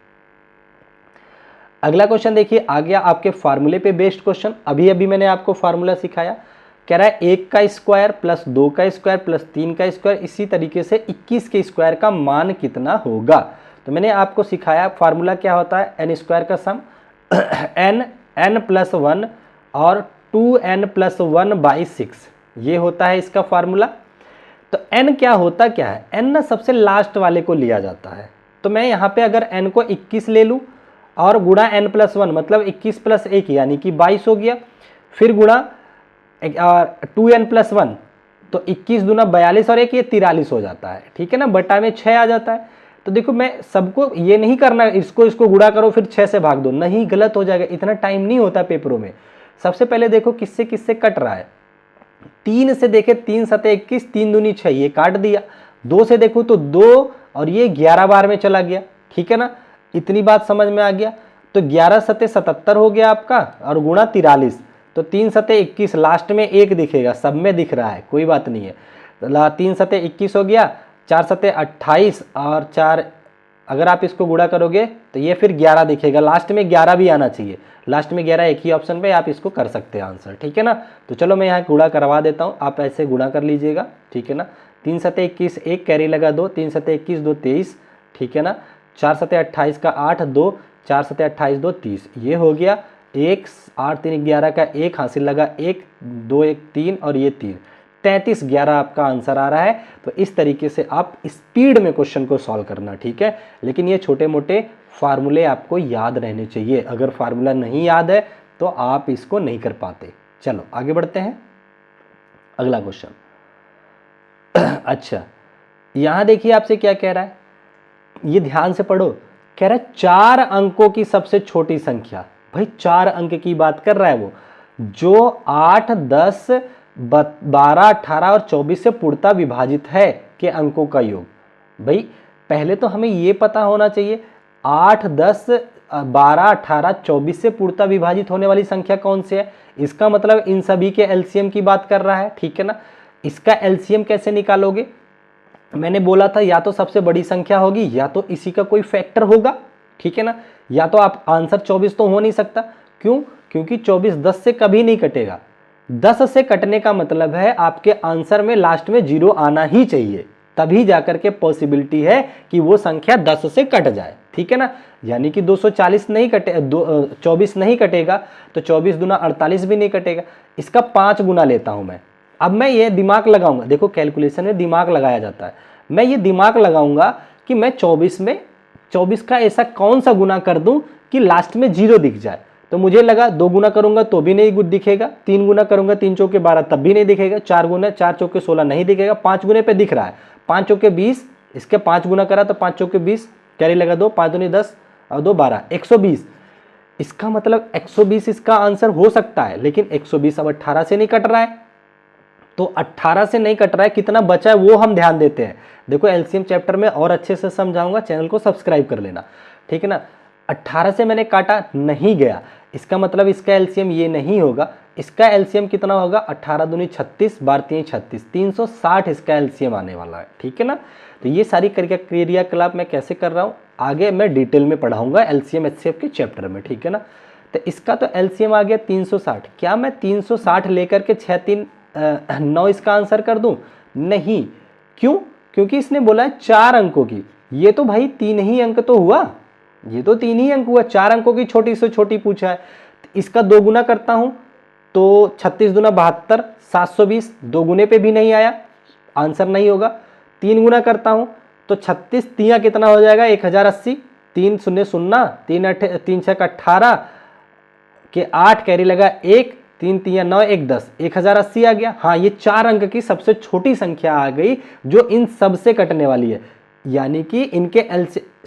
अगला क्वेश्चन देखिए आ गया आपके फार्मूले पे बेस्ड क्वेश्चन। अभी मैंने आपको फार्मूला सिखाया, कह रहा है 1 का स्क्वायर प्लस 2 का स्क्वायर प्लस 3 का स्क्वायर, इसी तरीके से 21 के स्क्वायर का मान कितना होगा। तो मैंने आपको सिखाया फार्मूला क्या होता है, एन स्क्वायर का सम n प्लस 1 और 2n प्लस 1 बाई 6, ये होता है इसका फार्मूला। तो n क्या होता क्या है, n ना सबसे लास्ट वाले को लिया जाता है। तो मैं यहाँ पे अगर n को 21 ले लूँ और गुणा n प्लस 1 मतलब 21 प्लस 1 यानी कि 22 हो गया, फिर गुणा 2n प्लस 1 तो 21 दूना 42 और 1 ये 43 हो जाता है, ठीक है ना, बटा में 6 आ जाता है। तो देखो मैं सबको ये नहीं करना इसको गुणा करो फिर 6 से भाग दो, नहीं, गलत हो जाएगा, इतना टाइम नहीं होता पेपरों में। सबसे पहले देखो किससे किससे कट रहा है, 3 से देखे 3 सते 21, 3 दूनी 6 ये काट दिया, 2 से देखो तो 2 और ये 11 बार में चला गया, ठीक है ना, इतनी बात समझ में आ गया। तो 11 सते 77 हो गया आपका और गुणा 43, तो 3 सते 21, लास्ट में 1 दिखेगा, सब में दिख रहा है, कोई बात नहीं है। 3 सते 21 हो गया, 4 सते 28 और 4 अगर आप इसको गुणा करोगे तो ये फिर 11 दिखेगा, लास्ट में 11 भी आना चाहिए, लास्ट में 11 एक ही ऑप्शन पे, आप इसको कर सकते हैं आंसर, ठीक है ना। तो चलो मैं यहाँ गुणा करवा देता हूँ, आप ऐसे गुणा कर लीजिएगा, ठीक है ना। 3 सते 21 1 कैरी लगा 2, 3 सते 21 2 23, ठीक है ना। 4 सते 28 का 8 2, 4 सते 28 2 30, ये हो गया 1 8 3 11 का 1 हासिल लगा 1 2 1 3 और ये 3, 33 11 आपका आंसर आ रहा है। तो इस तरीके से आप स्पीड में क्वेश्चन को सॉल्व करना, ठीक है। लेकिन ये छोटे मोटे फार्मूले आपको याद रहने चाहिए, अगर फार्मूला नहीं याद है तो आप इसको नहीं कर पाते। चलो आगे बढ़ते हैं, अगला क्वेश्चन। अच्छा, यहां देखिए आपसे क्या कह रहा है, ये ध्यान से पढ़ो, कह रहा है 4 अंकों की सबसे छोटी संख्या। भाई 4 अंक की बात कर रहा है वो, जो 8 10 12 18 और 24 से पूर्णतः विभाजित है के अंकों का योग। भाई पहले तो हमें ये पता होना चाहिए 8 10 12 18 24 से पूर्णतः विभाजित होने वाली संख्या कौन सी है। इसका मतलब इन सभी के एलसीएम की बात कर रहा है, ठीक है ना। इसका एलसीएम कैसे निकालोगे, मैंने बोला था या तो सबसे बड़ी संख्या होगी या तो इसी का कोई फैक्टर होगा, ठीक है ना। या तो आप आंसर 24 तो हो नहीं सकता, क्यों, क्योंकि 24 10 से कभी नहीं कटेगा, 10 से कटने का मतलब है आपके आंसर में लास्ट में 0 आना ही चाहिए, तभी जाकर के पॉसिबिलिटी है कि वो संख्या 10 से कट जाए, ठीक है ना। यानी कि 240 नहीं कटे 24 नहीं कटेगा तो 24 दूना 48 भी नहीं कटेगा, इसका 5 गुना लेता हूं मैं। अब मैं ये दिमाग लगाऊंगा, देखो कैलकुलेशन में दिमाग लगाया जाता है, मैं ये दिमाग लगाऊंगा कि मैं 24 का ऐसा कौन सा गुना कर दूं कि लास्ट में 0 दिख जाए। तो मुझे लगा 2 गुना करूंगा तो भी नहीं दिखेगा, 3 गुना करूंगा 3 चौके 12 तब भी नहीं दिखेगा, 4 गुना 4 चौके 16 नहीं दिखेगा, 5 गुने पे दिख रहा है, 5 चौके 20, इसके 5 गुना करा तो 5 चौके 20, कैरी लगा 2, 5 दूनी 10 और 2 12, 120। इसका मतलब 120 इसका आंसर हो सकता है, लेकिन 120 अब 18 से नहीं कट रहा है, तो 18 से नहीं कट रहा है, कितना बचा है वो हम ध्यान देते हैं। देखो एलसीएम चैप्टर में और अच्छे से समझाऊंगा, चैनल को सब्सक्राइब कर लेना, ठीक है ना। 18 से मैंने काटा नहीं गया, इसका मतलब इसका एलसीएम ये नहीं होगा, इसका एलसीएम कितना होगा 18 दूनी 36 बार 3 36, 360 इसका एलसीएम आने वाला है, ठीक है ना। तो ये सारी क्रियाकलाप मैं कैसे कर रहा हूँ आगे मैं डिटेल में पढ़ाऊंगा एलसीएम एचसीएफ के चैप्टर में, ठीक है ना। तो इसका तो एलसीएम आ गया 360, क्या मैं 360 लेकर के 6 3 9 इसका आंसर कर दूं, नहीं, क्यों, क्योंकि इसने बोला है 4 अंकों की, ये तो भाई 3 ही अंक तो हुआ, ये तो 3 ही अंक हुआ, 4 अंकों की छोटी से छोटी पूछा है। इसका 2 गुना करता हूं तो 36 दूना 72, 720, 2 गुने पे भी नहीं आया, आंसर नहीं होगा। 3 गुना करता हूं तो 36 3 कितना हो जाएगा 1080, 3 शून्य 0, 3 6 18 के 8 कैरी लगा 1, 3 3 9 1 10, 1080 आ गया। हाँ, ये 4 अंक की सबसे छोटी संख्या आ गई जो इन सबसे कटने वाली है, यानी कि इनके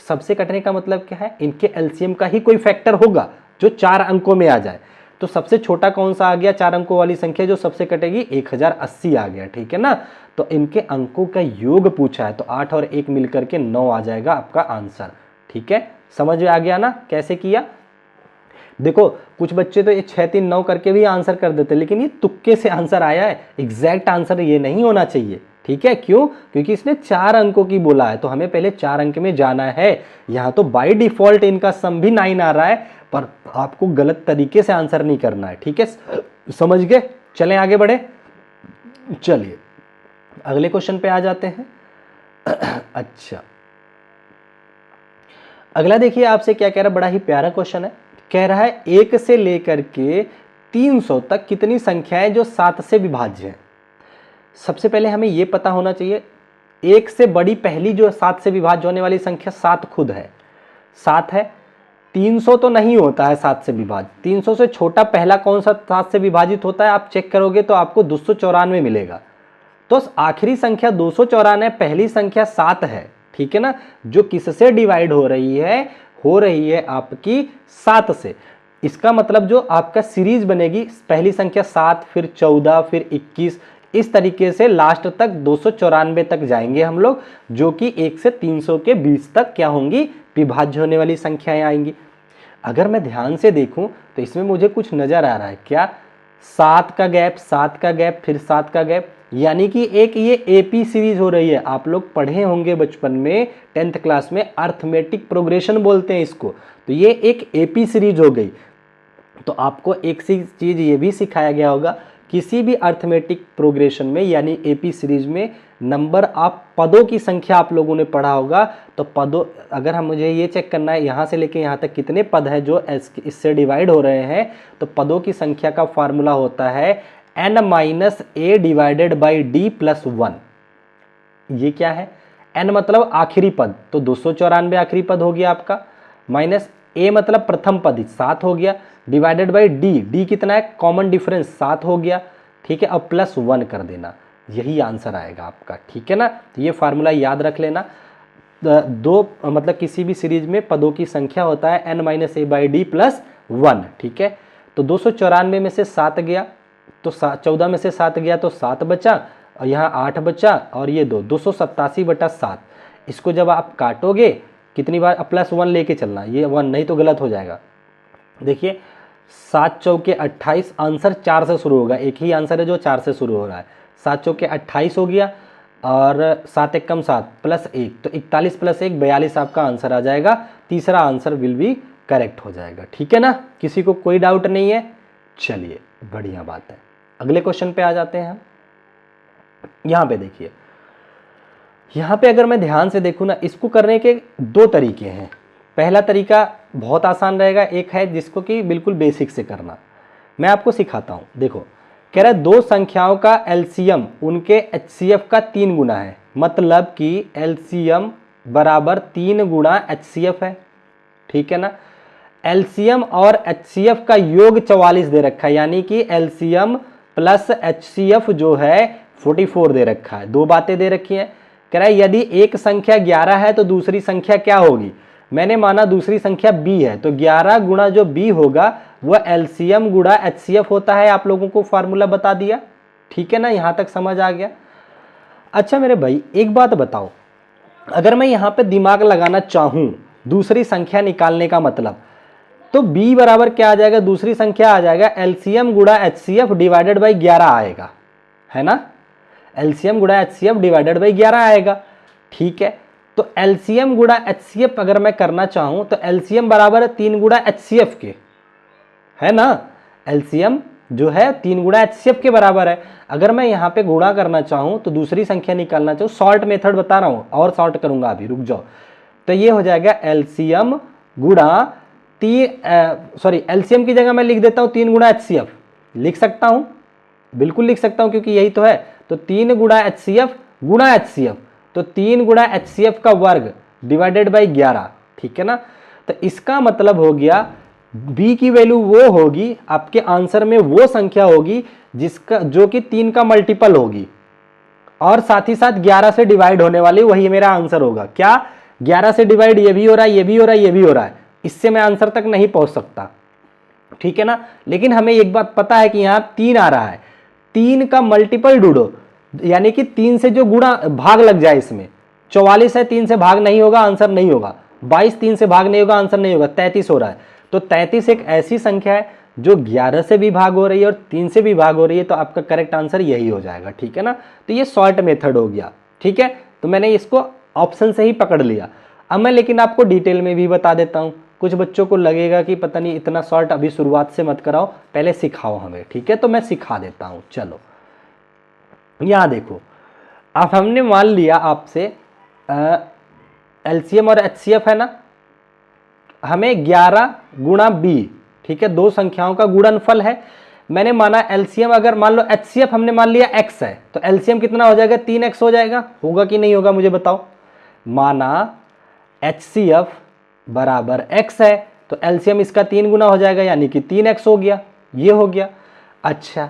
सबसे कटने का मतलब क्या है, इनके एलसीएम का ही कोई फैक्टर होगा जो 4 अंकों में आ जाए। तो सबसे छोटा कौन सा आ गया 4 अंकों वाली संख्या जो सबसे कटेगी, 1080 आ गया, ठीक है ना। तो इनके अंकों का योग पूछा है, तो 8 और 1 मिलकर के 9 आ जाएगा आपका आंसर, ठीक है। समझ में आ गया ना कैसे किया। देखो कुछ बच्चे तो ये 6 3 9 करके भी आंसर कर देते, लेकिन ये तुक्के से आंसर आया है, एग्जैक्ट आंसर ये नहीं होना चाहिए, ठीक है। क्यों, क्योंकि इसने 4 अंकों की बोला है, तो हमें पहले 4 अंक में जाना है। यहाँ तो बाय डिफॉल्ट इनका सम भी 9 आ रहा है, पर आपको गलत तरीके से आंसर नहीं करना है, ठीक है, समझ गए। चलें आगे बढ़े। चलिए अगले क्वेश्चन पे आ जाते हैं। अच्छा, अगला देखिए आपसे क्या कह रहा है, बड़ा ही प्यारा क्वेश्चन है। कह रहा है 1 से लेकर के 300 तक कितनी संख्याएं जो 7 से विभाज्य हैं। सबसे पहले हमें यह पता होना चाहिए, 1 से बड़ी पहली जो 7 से विभाज्य होने वाली संख्या 7 खुद है, 7 है। 300 तो नहीं होता है 7 से विभाज्य। 300 से छोटा पहला कौन सा 7 से विभाजित होता है, आप चेक करोगे तो आपको 294 मिलेगा। तो आखिरी संख्या 294, पहली संख्या 7 है, ठीक है ना, जो किससे डिवाइड हो रही है आपकी 7 से। इसका मतलब जो आपका सीरीज बनेगी, पहली संख्या 7, फिर 14, फिर 21, इस तरीके से लास्ट तक 294 तक जाएंगे हम लोग, जो कि 1 से 300 के बीच तक क्या होंगी, विभाज्य होने वाली संख्याएं आएंगी। अगर मैं ध्यान से देखूं तो इसमें मुझे कुछ नजर आ रहा है, क्या, 7 का गैप, 7 का गैप, फिर 7 का गैप, यानी कि एक ये एपी सीरीज हो रही है। आप लोग पढ़े होंगे बचपन में 10th क्लास में, अर्थमेटिक प्रोग्रेशन बोलते हैं इसको। तो ये एक एपी सीरीज हो गई। तो आपको एक सी चीज ये भी सिखाया गया होगा, किसी भी अर्थमेटिक प्रोग्रेशन में यानी एपी सीरीज में नंबर ऑफ पदों की संख्या आप लोगों ने पढ़ा होगा। तो पदों, अगर हम मुझे ये चेक करना है यहाँ से लेके यहाँ तक कितने पद है जो इससे डिवाइड हो रहे हैं, तो पदों की संख्या का फार्मूला होता है n-a divided by d plus 1। ये क्या है, n मतलब आखिरी पद, तो 294 आखिरी पद हो गया आपका, माइनस a मतलब प्रथम पद 7 हो गया, डिवाइडेड बाई d कितना है, कॉमन डिफरेंस 7 हो गया, ठीक है। अब प्लस 1 कर देना, यही आंसर आएगा आपका, ठीक है ना। तो ये फार्मूला याद रख लेना। दो मतलब किसी भी सीरीज में पदों की संख्या होता है n-a बाई d प्लस 1, ठीक है। तो 294 में से 7 गया, तो 14 में से 7 गया तो 7 बचा, और यहाँ 8 बचा, और ये 287/7। इसको जब आप काटोगे कितनी बार, प्लस 1 लेके चलना, ये 1 नहीं तो गलत हो जाएगा। देखिए 7 चौके 28, आंसर 4 से शुरू होगा, एक ही आंसर है जो 4 से शुरू हो रहा है। 7 चौके 28 हो गया, और 7 एकम 7 प्लस 1, तो 41 प्लस 1 42 आपका आंसर आ जाएगा। तीसरा आंसर विल बी करेक्ट हो जाएगा, ठीक है ना। किसी को कोई डाउट नहीं है, चलिए बढ़िया बात है। अगले क्वेश्चन पे आ जाते हैं हम। यहां पे देखिए, यहां पे अगर मैं ध्यान से देखूं ना, इसको करने के 2 तरीके हैं। पहला तरीका बहुत आसान रहेगा, एक है जिसको कि बिल्कुल बेसिक से करना, मैं आपको सिखाता हूं। देखो, कह रहा है 2 संख्याओं का एलसीएम उनके एचसीएफ का 3 गुना है, मतलब कि एलसीएम बराबर 3 गुना एचसीएफ है, ठीक है ना। एलसीएम और एचसीएफ का योग 44 दे रखा है, यानी कि एलसीएम प्लस एचसीएफ जो है 44 दे रखा है। 2 बातें दे रखी हैं। कह रहा है यदि एक संख्या 11 है तो दूसरी संख्या क्या होगी। मैंने माना दूसरी संख्या b है, तो 11 गुणा जो b होगा वह एलसीएम गुणा एचसीएफ होता है। आप लोगों को फार्मूला बता दिया, ठीक है ना, यहां तक समझ आ गया। अच्छा मेरे भाई एक बात बताओ, अगर मैं यहां पे दिमाग लगाना चाहूं दूसरी संख्या निकालने का मतलब, तो b बराबर क्या आ जाएगा, दूसरी संख्या आ जाएगा एलसीएम गुणा एचसीएफ डिवाइडेड बाई 11 आएगा, है ना। एलसीएम गुणा एचसीएफ डिवाइडेड बाई 11 आएगा, ठीक है। तो एलसीएम गुणा एचसीएफ अगर मैं करना चाहूं तो एलसीएम बराबर है 3 गुणा एचसीएफ के, है ना। एलसीएम जो है 3 गुणा एचसीएफ के बराबर है। अगर मैं यहां पे गुणा करना चाहूं तो दूसरी संख्या निकालना चाहूं, शॉर्ट मेथड बता रहा हूं, और शॉर्ट करूंगा अभी, रुक जाओ। तो ये हो जाएगा एलसीएम गुणा एलसीएम की जगह मैं लिख देता हूं 3 गुणा एचसीएफ, लिख सकता हूं, बिल्कुल लिख सकता हूं, क्योंकि यही तो है। तो 3 गुणा एचसीएफ गुणा एचसीएफ, तो 3 गुणा एचसीएफ का वर्ग डिवाइडेड बाई 11, ठीक है ना। तो इसका मतलब हो गया बी की वैल्यू वो होगी, आपके आंसर में वो संख्या होगी जिसका जो कि 3 का मल्टीपल होगी, और साथ ही साथ 11 से डिवाइड होने वाली, वही मेरा आंसर होगा। क्या 11 से डिवाइड ये भी हो रहा है, ये भी हो रहा है, ये भी हो रहा है, इससे मैं आंसर तक नहीं पहुंच सकता, ठीक है ना। लेकिन हमें एक बात पता है कि यहां 3 आ रहा है, 3 का मल्टीपल ढूंढो, यानी कि 3 से जो गुणा भाग लग जाए इसमें। 44 है, 3 से भाग नहीं होगा, आंसर नहीं होगा। 22 3 से भाग नहीं होगा, आंसर नहीं होगा। 33 हो रहा है, तो 33 एक ऐसी संख्या है जो 11 से भी भाग हो रही है और 3 से भी भाग हो रही है, तो आपका करेक्ट आंसर यही हो जाएगा, ठीक है ना। तो ये शॉर्ट मेथड हो गया, ठीक है। तो मैंने इसको ऑप्शन से ही पकड़ लिया। अब मैं लेकिन आपको डिटेल में भी बता देता हूं। कुछ बच्चों को लगेगा कि पता नहीं इतना शॉर्ट अभी शुरुआत से मत कराओ, पहले सिखाओ हमें, ठीक है। तो मैं सिखा देता हूं, चलो। यहाँ देखो, अब हमने मान लिया आपसे एलसीएम और एचसीएफ है ना, हमें 11 गुणा बी, ठीक है, दो संख्याओं का गुणनफल है। मैंने माना एलसीएम, अगर मान लो एचसीएफ हमने मान लिया x है, तो एलसीएम कितना हो जाएगा, 3x हो जाएगा। होगा कि नहीं होगा मुझे बताओ। माना HCF बराबर x है, तो एलसीएम इसका 3 गुना हो जाएगा, यानी कि 3x हो गया। ये हो गया। अच्छा,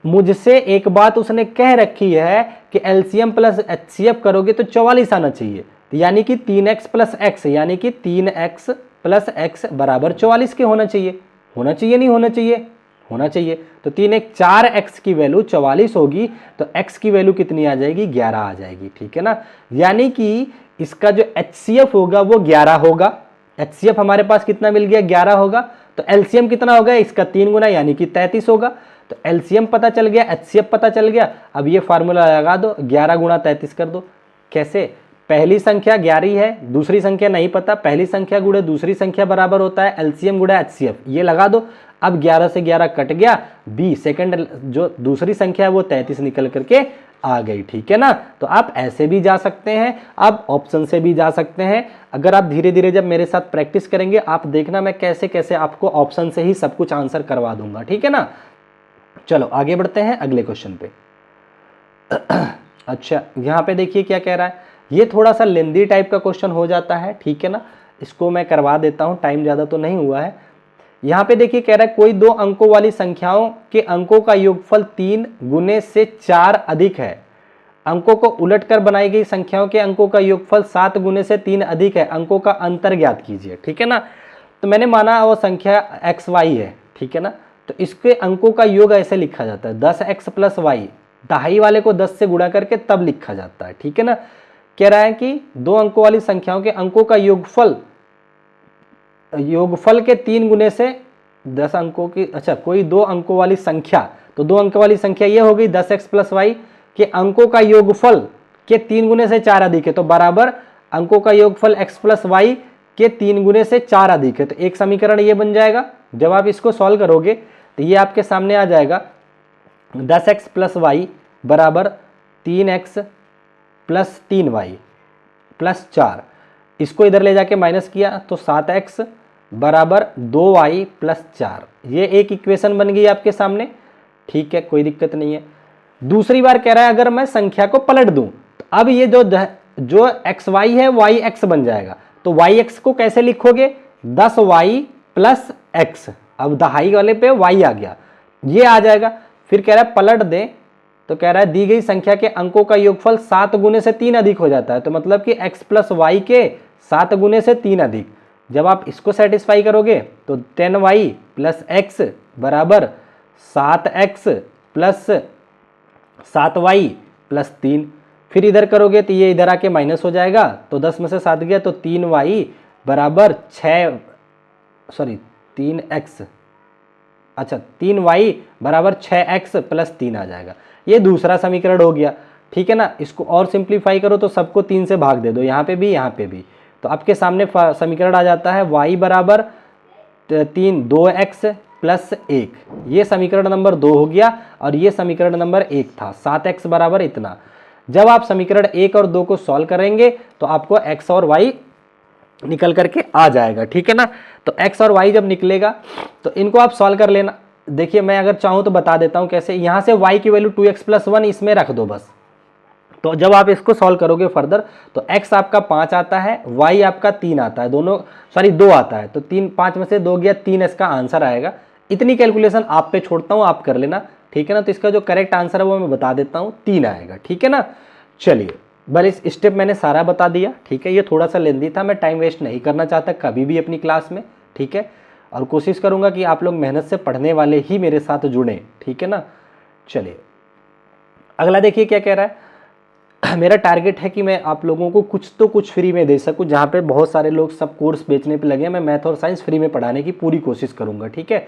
मुझसे एक बात उसने कह रखी है कि एलसीएम प्लस HCF करोगे तो 44 आना चाहिए, यानी कि 3x प्लस x, यानी कि 3x प्लस x बराबर 44 के होना चाहिए। होना चाहिए नहीं होना चाहिए? होना चाहिए। तो 3 एक 4x की वैल्यू 44 होगी, तो x की वैल्यू कितनी आ जाएगी, 11 आ जाएगी, ठीक है ना। यानी कि इसका जो HCF होगा वो 11 होगा। HCF हमारे पास कितना मिल गया, 11 होगा। तो LCM कितना होगा, इसका 3 गुना, यानी कि 33 होगा। तो LCM पता चल गया, HCF पता चल गया। अब ये फार्मूला लगा दो, 11 गुणा 33 कर दो। कैसे? पहली संख्या 11 है, दूसरी संख्या नहीं पता, पहली संख्या गुणे दूसरी संख्या बराबर होता है LCM गुणा HCF, ये लगा दो। अब 11 से 11 कट गया, बी सेकंड जो दूसरी संख्या है वो 33 निकल करके आ गई, ठीक है ना। तो आप ऐसे भी जा सकते हैं, आप ऑप्शन से भी जा सकते हैं। अगर आप धीरे धीरे जब मेरे साथ प्रैक्टिस करेंगे, आप देखना मैं कैसे कैसे आपको ऑप्शन से ही सब कुछ आंसर करवा दूंगा, ठीक है ना। चलो आगे बढ़ते हैं अगले क्वेश्चन पे। अच्छा, यहाँ पे देखिए क्या कह रहा है, ये थोड़ा सा लेंदी टाइप का क्वेश्चन हो जाता है, ठीक है ना। इसको मैं करवा देता हूँ, टाइम ज़्यादा तो नहीं हुआ है। यहाँ पे देखिए कह रहा है कोई 2 अंकों वाली संख्याओं के अंकों का योगफल 3 गुने से 4 अधिक है। अंकों को उलटकर बनाई गई संख्याओं के अंकों का योगफल 7 गुने से 3 अधिक है। अंकों का अंतर ज्ञात कीजिए, ठीक है ना। तो मैंने माना वो संख्या XY है, ठीक है ना। तो इसके अंकों का योग ऐसे लिखा जाता है 10x प्लस वाई, दहाई वाले को 10 से गुणा करके तब लिखा जाता है, ठीक है ना। कह रहा है कि 2 अंकों वाली संख्याओं के अंकों का योगफल के 3 गुने से 10 अंकों की, अच्छा कोई 2 अंकों वाली संख्या, तो 2 अंकों वाली संख्या ये हो गई 10x प्लस वाई के अंकों का योगफल के 3 गुने से 4 अधिक है, तो बराबर अंकों का योगफल x प्लस वाई के 3 गुने से 4 अधिक है। तो एक समीकरण ये बन जाएगा। जब आप इसको सॉल्व करोगे तो ये आपके सामने आ जाएगा 10x प्लस वाई बराबर 3x प्लस 3y प्लस 4। इसको इधर ले जाके माइनस किया तो 7x बराबर 2y प्लस 4। ये एक इक्वेशन बन गई आपके सामने, ठीक है, कोई दिक्कत नहीं है। दूसरी बार कह रहा है अगर मैं संख्या को पलट दूं तो अब ये जो xy है yx बन जाएगा। तो yx को कैसे लिखोगे, 10y प्लस x। अब दहाई वाले पे y आ गया, ये आ जाएगा। फिर कह रहा है पलट दें, तो कह रहा है दी गई संख्या के अंकों का योगफल 7 गुने से 3 अधिक हो जाता है। तो मतलब कि x प्लस वाई के 7 गुने से 3 अधिक। जब आप इसको सेटिस्फाई करोगे तो 10y प्लस x बराबर 7x प्लस 7y प्लस 3। फिर इधर करोगे तो ये इधर आके माइनस हो जाएगा, तो 10 में से 7 गया तो 3y बराबर 3x, अच्छा 3y बराबर 6x प्लस 3 आ जाएगा। ये दूसरा समीकरण हो गया, ठीक है ना। इसको और सिंप्लीफाई करो तो सबको 3 से भाग दे दो, यहाँ पे भी यहाँ पे भी, तो आपके सामने समीकरण आ जाता है y बराबर 2x प्लस 1। ये समीकरण नंबर 2 हो गया और ये समीकरण नंबर 1 था, 7x बराबर इतना। जब आप समीकरण 1 और 2 को सॉल्व करेंगे तो आपको x और y निकल करके आ जाएगा, ठीक है ना। तो x और y जब निकलेगा तो इनको आप सॉल्व कर लेना। देखिए मैं अगर चाहूँ तो बता देता हूँ कैसे। यहाँ से y की वैल्यू 2x प्लस 1 इसमें रख दो बस। तो जब आप इसको सॉल्व करोगे फर्दर तो x आपका 5 आता है, y आपका 3 आता है, दोनों 2 आता है। तो 5 में से 2 गया 3 इसका आंसर आएगा। इतनी कैलकुलेशन आप पे छोड़ता हूँ, आप कर लेना, ठीक है ना। तो इसका जो करेक्ट आंसर है वो मैं बता देता हूँ, 3 आएगा, ठीक है ना। चलिए बल इस स्टेप मैंने सारा बता दिया, ठीक है। ये थोड़ा सा लेंदी था, मैं टाइम वेस्ट नहीं करना चाहता कभी भी अपनी क्लास में, ठीक है। और कोशिश करूंगा कि आप लोग मेहनत से पढ़ने वाले ही मेरे साथ जुड़ें, ठीक है ना। चलिए अगला देखिए क्या कह रहा है। मेरा टारगेट है कि मैं आप लोगों को कुछ तो कुछ फ्री में दे सकूं। जहाँ पे बहुत सारे लोग सब कोर्स बेचने पे लगे हैं, मैं मैथ और साइंस फ्री में पढ़ाने की पूरी कोशिश करूंगा, ठीक है।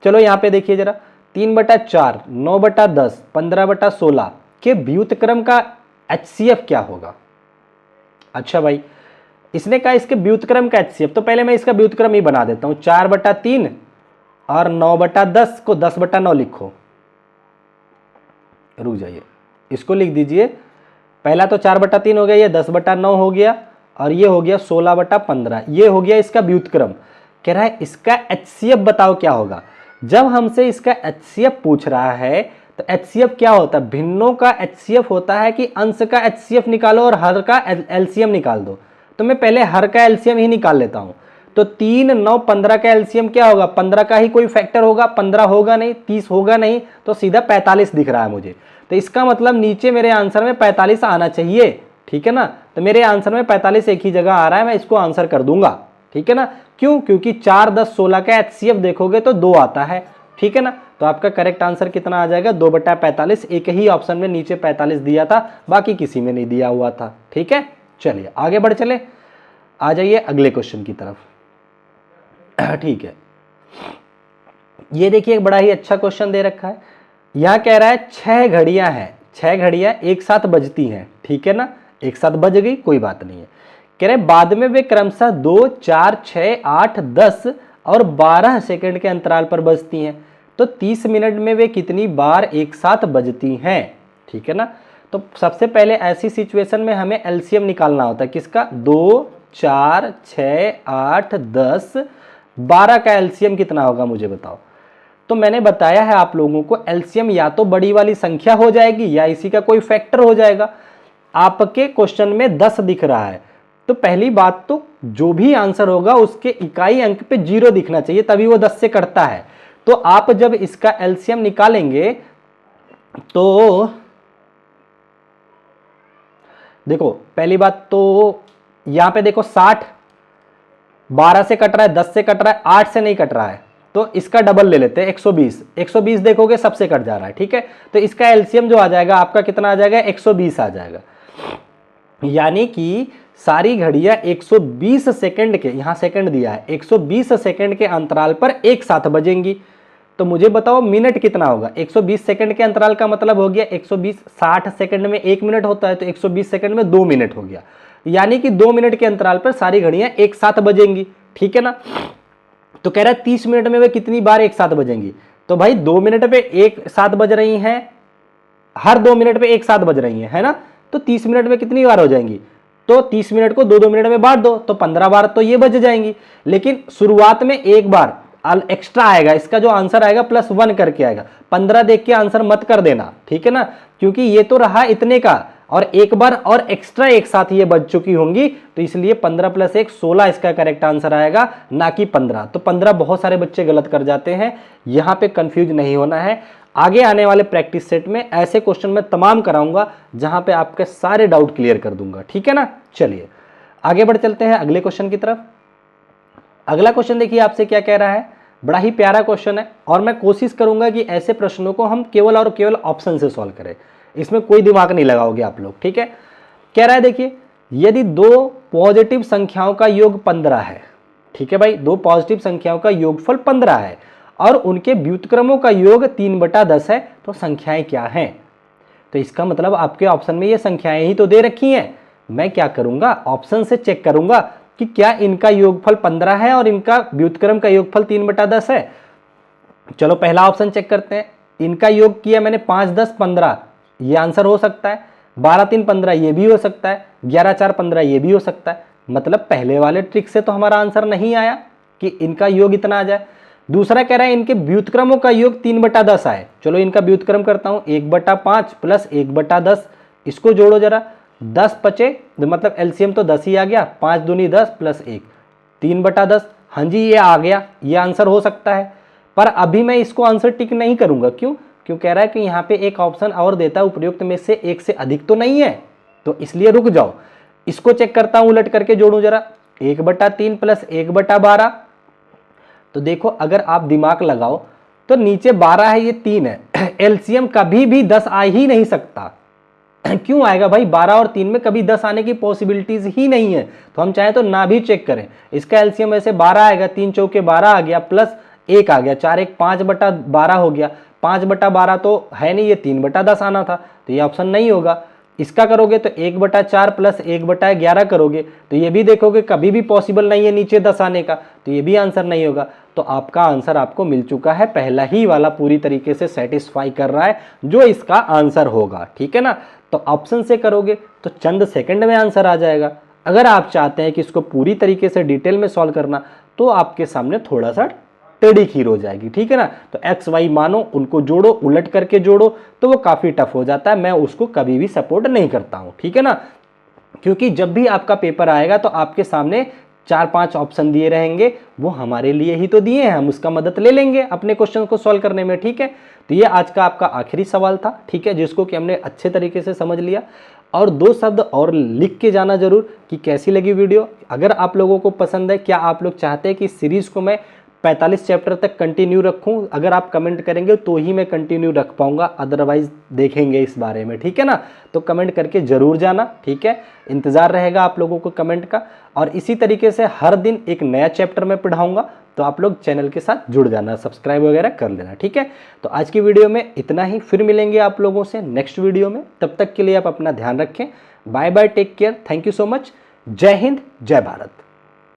चलो यहाँ पे देखिए जरा, 3/4, 9/10, 15/16 के व्युत्क्रम का HCF क्या होगा। अच्छा भाई, इसने कहा इसके व्युत्क्रम का HCF, तो पहले मैं इसका व्युत्क्रम ही बना देता हूं। 4/3 और 9/10 को 10/9 लिखो। रुक जाइए, इसको लिख दीजिए, पहला तो 4/3 हो गया, ये 10/9 हो गया, और ये हो गया 16/15। ये हो गया इसका व्युत्क्रम। कह रहा है इसका HCF बताओ क्या होगा। जब हमसे इसका HCF पूछ रहा है तो HCF क्या होता है, भिन्नों का HCF होता है कि अंश का HCF निकालो और हर का LCM निकाल दो। तो मैं पहले हर का LCM ही निकाल लेता हूं। तो 3, 9, 15 का LCM क्या होगा, 15 का ही कोई फैक्टर होगा, 15 होगा नहीं, 30 होगा नहीं, तो सीधा 45 दिख रहा है मुझे। तो इसका मतलब नीचे मेरे आंसर में 45 आना चाहिए, ठीक है ना। तो मेरे आंसर में 45 एक ही जगह आ रहा है, मैं इसको आंसर कर दूंगा, ठीक है ना। क्यों, क्योंकि 4, 10, 16 का HCF देखोगे तो 2 आता है, ठीक है ना। तो आपका करेक्ट आंसर कितना आ जाएगा, 2/45। एक ही ऑप्शन में नीचे 45 दिया था, बाकी किसी में नहीं दिया हुआ था, ठीक है। चलिए आगे बढ़ चले, आ जाइए अगले क्वेश्चन की तरफ। ठीक है, ये देखिए एक बड़ा ही अच्छा क्वेश्चन दे रखा है। यहां कह रहा है 6 घड़ियां हैं, 6 घड़ियां एक साथ बजती हैं, ठीक है ना, एक साथ बज गई, कोई बात नहीं है। कह रहे बाद में वे क्रमशः 2, 4, 6, 8, 10 और 12 सेकंड के अंतराल पर बजती हैं। तो 30 मिनट में वे कितनी बार एक साथ बजती हैं, ठीक है ना। तो सबसे पहले ऐसी सिचुएशन में हमें एलसीएम निकालना होता है, किसका, 2, 4, 6, 8, 10, 12 का एलसीएम कितना होगा मुझे बताओ। तो मैंने बताया है आप लोगों को, एलसीएम या तो बड़ी वाली संख्या हो जाएगी या इसी का कोई फैक्टर हो जाएगा। आपके क्वेश्चन में 10 दिख रहा है, तो पहली बात तो जो भी आंसर होगा उसके इकाई अंक पे 0 दिखना चाहिए, तभी वो 10 से कटता है। तो आप जब इसका एलसीएम निकालेंगे तो देखो, पहली बात तो यहां पे देखो 60 12 से कट रहा है, 10 से कट रहा है, 8 से नहीं कट रहा है, तो इसका डबल ले लेते हैं, 120। 120 देखोगे सबसे कट जा रहा है, ठीक है। तो इसका एलसीएम जो आ जाएगा आपका कितना आ जाएगा, 120 आ जाएगा। यानी कि सारी घड़ियां 120 सेकंड के, यहां सेकंड दिया है, 120 सेकंड के अंतराल पर एक साथ बजेंगी। तो मुझे बताओ मिनट कितना होगा। 120 सेकंड के अंतराल का मतलब हो गया 120, 60 सेकंड में 1 मिनट होता है, तो 120 सेकंड में 2 मिनट हो गया। यानी कि 2 मिनट के अंतराल पर सारी घड़ियां एक साथ बजेंगी, ठीक है ना। तो कह रहा है 30 मिनट में वे कितनी बार एक साथ बजेंगी। तो भाई 2 मिनट पे एक साथ बज रही हैं, हर 2 मिनट पे एक साथ बज रही हैं, है ना। तो 30 मिनट में कितनी बार हो जाएंगी, तो 30 मिनट को 2-2 मिनट में बांट दो, तो 15 बार तो ये बज जाएंगी। लेकिन शुरुआत में एक बार एक्स्ट्रा आएगा, इसका जो आंसर आएगा +1 करके आएगा। 15 देख के आंसर मत कर देना, ठीक है ना, क्योंकि ये तो रहा इतने का, और एक बार और एक्स्ट्रा एक साथ ये बज चुकी होंगी, तो इसलिए 15 + 1 16 इसका करेक्ट आंसर आएगा, ना कि 15। तो 15 बहुत सारे बच्चे गलत कर जाते हैं, यहां पे कंफ्यूज नहीं होना है। आगे आने वाले प्रैक्टिस सेट में ऐसे क्वेश्चन मैं तमाम कराऊंगा जहां पे आपके सारे डाउट क्लियर कर दूंगा, ठीक है ना। चलिए आगे बढ़ चलते हैं अगले क्वेश्चन की तरफ। अगला क्वेश्चन देखिए आपसे क्या कह रहा है, बड़ा ही प्यारा क्वेश्चन है, और मैं कोशिश करूंगा कि ऐसे प्रश्नों को हम केवल और केवल ऑप्शन से सॉल्व करें, इसमें कोई दिमाग नहीं लगाओगे आप लोग, ठीक है। कह रहा है देखिए, यदि 2 पॉजिटिव संख्याओं का योग 15 है, ठीक है भाई, 2 पॉजिटिव संख्याओं का योगफल 15 है और उनके व्युत्क्रमों का योग 3/10 है, तो संख्याएं क्या हैं। तो इसका मतलब आपके ऑप्शन में ये संख्याएं ही तो दे रखी हैं। मैं क्या करूंगा, ऑप्शन से चेक करूंगा कि क्या इनका योगफल 15 है और इनका व्युत्क्रम का योगफल 3/10 है। चलो पहला ऑप्शन चेक करते हैं, इनका योग किया मैंने 5, 10, 15, ये आंसर हो सकता है। 12, 3, 15 ये भी हो सकता है। 11, 4, 15 ये भी हो सकता है। मतलब पहले वाले ट्रिक से तो हमारा आंसर नहीं आया कि इनका योग इतना आ जाए। दूसरा कह रहा है इनके व्युत्क्रमों का योग 3/10 आए। चलो इनका व्युत्क्रम करता हूं, 1/5 + 1/10, इसको जोड़ो जरा, 10 बचे, मतलब एलसीएम तो 10 ही आ गया, 5 दूनी 10 + 1 3/10। हाँ जी ये आ गया, ये आंसर हो सकता है। पर अभी मैं इसको आंसर टिक नहीं करूंगा, क्यों कह रहा है कि यहाँ पे एक ऑप्शन और देता है, उपयुक्त में से एक से अधिक तो नहीं है, तो इसलिए रुक जाओ। इसको चेक करता हूं, उलट करके जोड़ू जरा, 1/3 + 1/12। तो देखो अगर आप दिमाग लगाओ तो नीचे 12 है, ये 3 है, एलसीएम कभी भी 10 आ ही नहीं सकता। क्यों आएगा भाई, 12 और 3 में कभी 10 आने की पॉसिबिलिटीज ही नहीं है। तो हम चाहे तो ना भी चेक करें, इसका एलसीएम ऐसे 12 आएगा, 3 चौके 12 आ गया, +1 आ गया, 4 1 5/12 हो गया। 5/12 तो है नहीं, ये 3/10 आना था, तो ये ऑप्शन नहीं होगा। इसका करोगे तो 1/4 प्लस 1/11 करोगे तो ये भी देखोगे कभी भी पॉसिबल नहीं है नीचे 10 आने का, तो ये भी आंसर नहीं होगा। तो आपका आंसर आपको मिल चुका है, पहला ही वाला पूरी तरीके से सेटिस्फाई कर रहा है जो इसका आंसर होगा, ठीक है ना। तो ऑप्शन से करोगे तो चंद सेकंड में आंसर आ जाएगा। अगर आप चाहते हैं कि इसको पूरी तरीके से डिटेल में सॉल्व करना तो आपके सामने थोड़ा सा टेढ़ी खीर हो जाएगी, ठीक है ना। तो एक्स वाई मानो, उनको जोड़ो, उलट करके जोड़ो, तो वो काफ़ी टफ हो जाता है। मैं उसको कभी भी सपोर्ट नहीं करता हूँ, ठीक है ना। क्योंकि जब भी आपका पेपर आएगा तो आपके सामने 4-5 ऑप्शन दिए रहेंगे, वो हमारे लिए ही तो दिए हैं, हम उसका मदद ले लेंगे अपने क्वेश्चन को सॉल्व करने में, ठीक है। तो ये आज का आपका आखिरी सवाल था, ठीक है, जिसको कि हमने अच्छे तरीके से समझ लिया। और 2 शब्द और लिख के जाना जरूर कि कैसी लगी वीडियो। अगर आप लोगों को पसंद है, क्या आप लोग चाहते हैं कि सीरीज को मैं 45 चैप्टर तक कंटिन्यू रखूं? अगर आप कमेंट करेंगे तो ही मैं कंटिन्यू रख पाऊंगा, अदरवाइज देखेंगे इस बारे में, ठीक है ना। तो कमेंट करके जरूर जाना, ठीक है, इंतजार रहेगा आप लोगों को कमेंट का। और इसी तरीके से हर दिन एक नया चैप्टर मैं पढ़ाऊंगा, तो आप लोग चैनल के साथ जुड़ जाना, सब्सक्राइब वगैरह कर लेना, ठीक है। तो आज की वीडियो में इतना ही, फिर मिलेंगे आप लोगों से नेक्स्ट वीडियो में। तब तक के लिए आप अपना ध्यान रखें। Bye bye, take care, thank you so much. जय हिंद, जय भारत।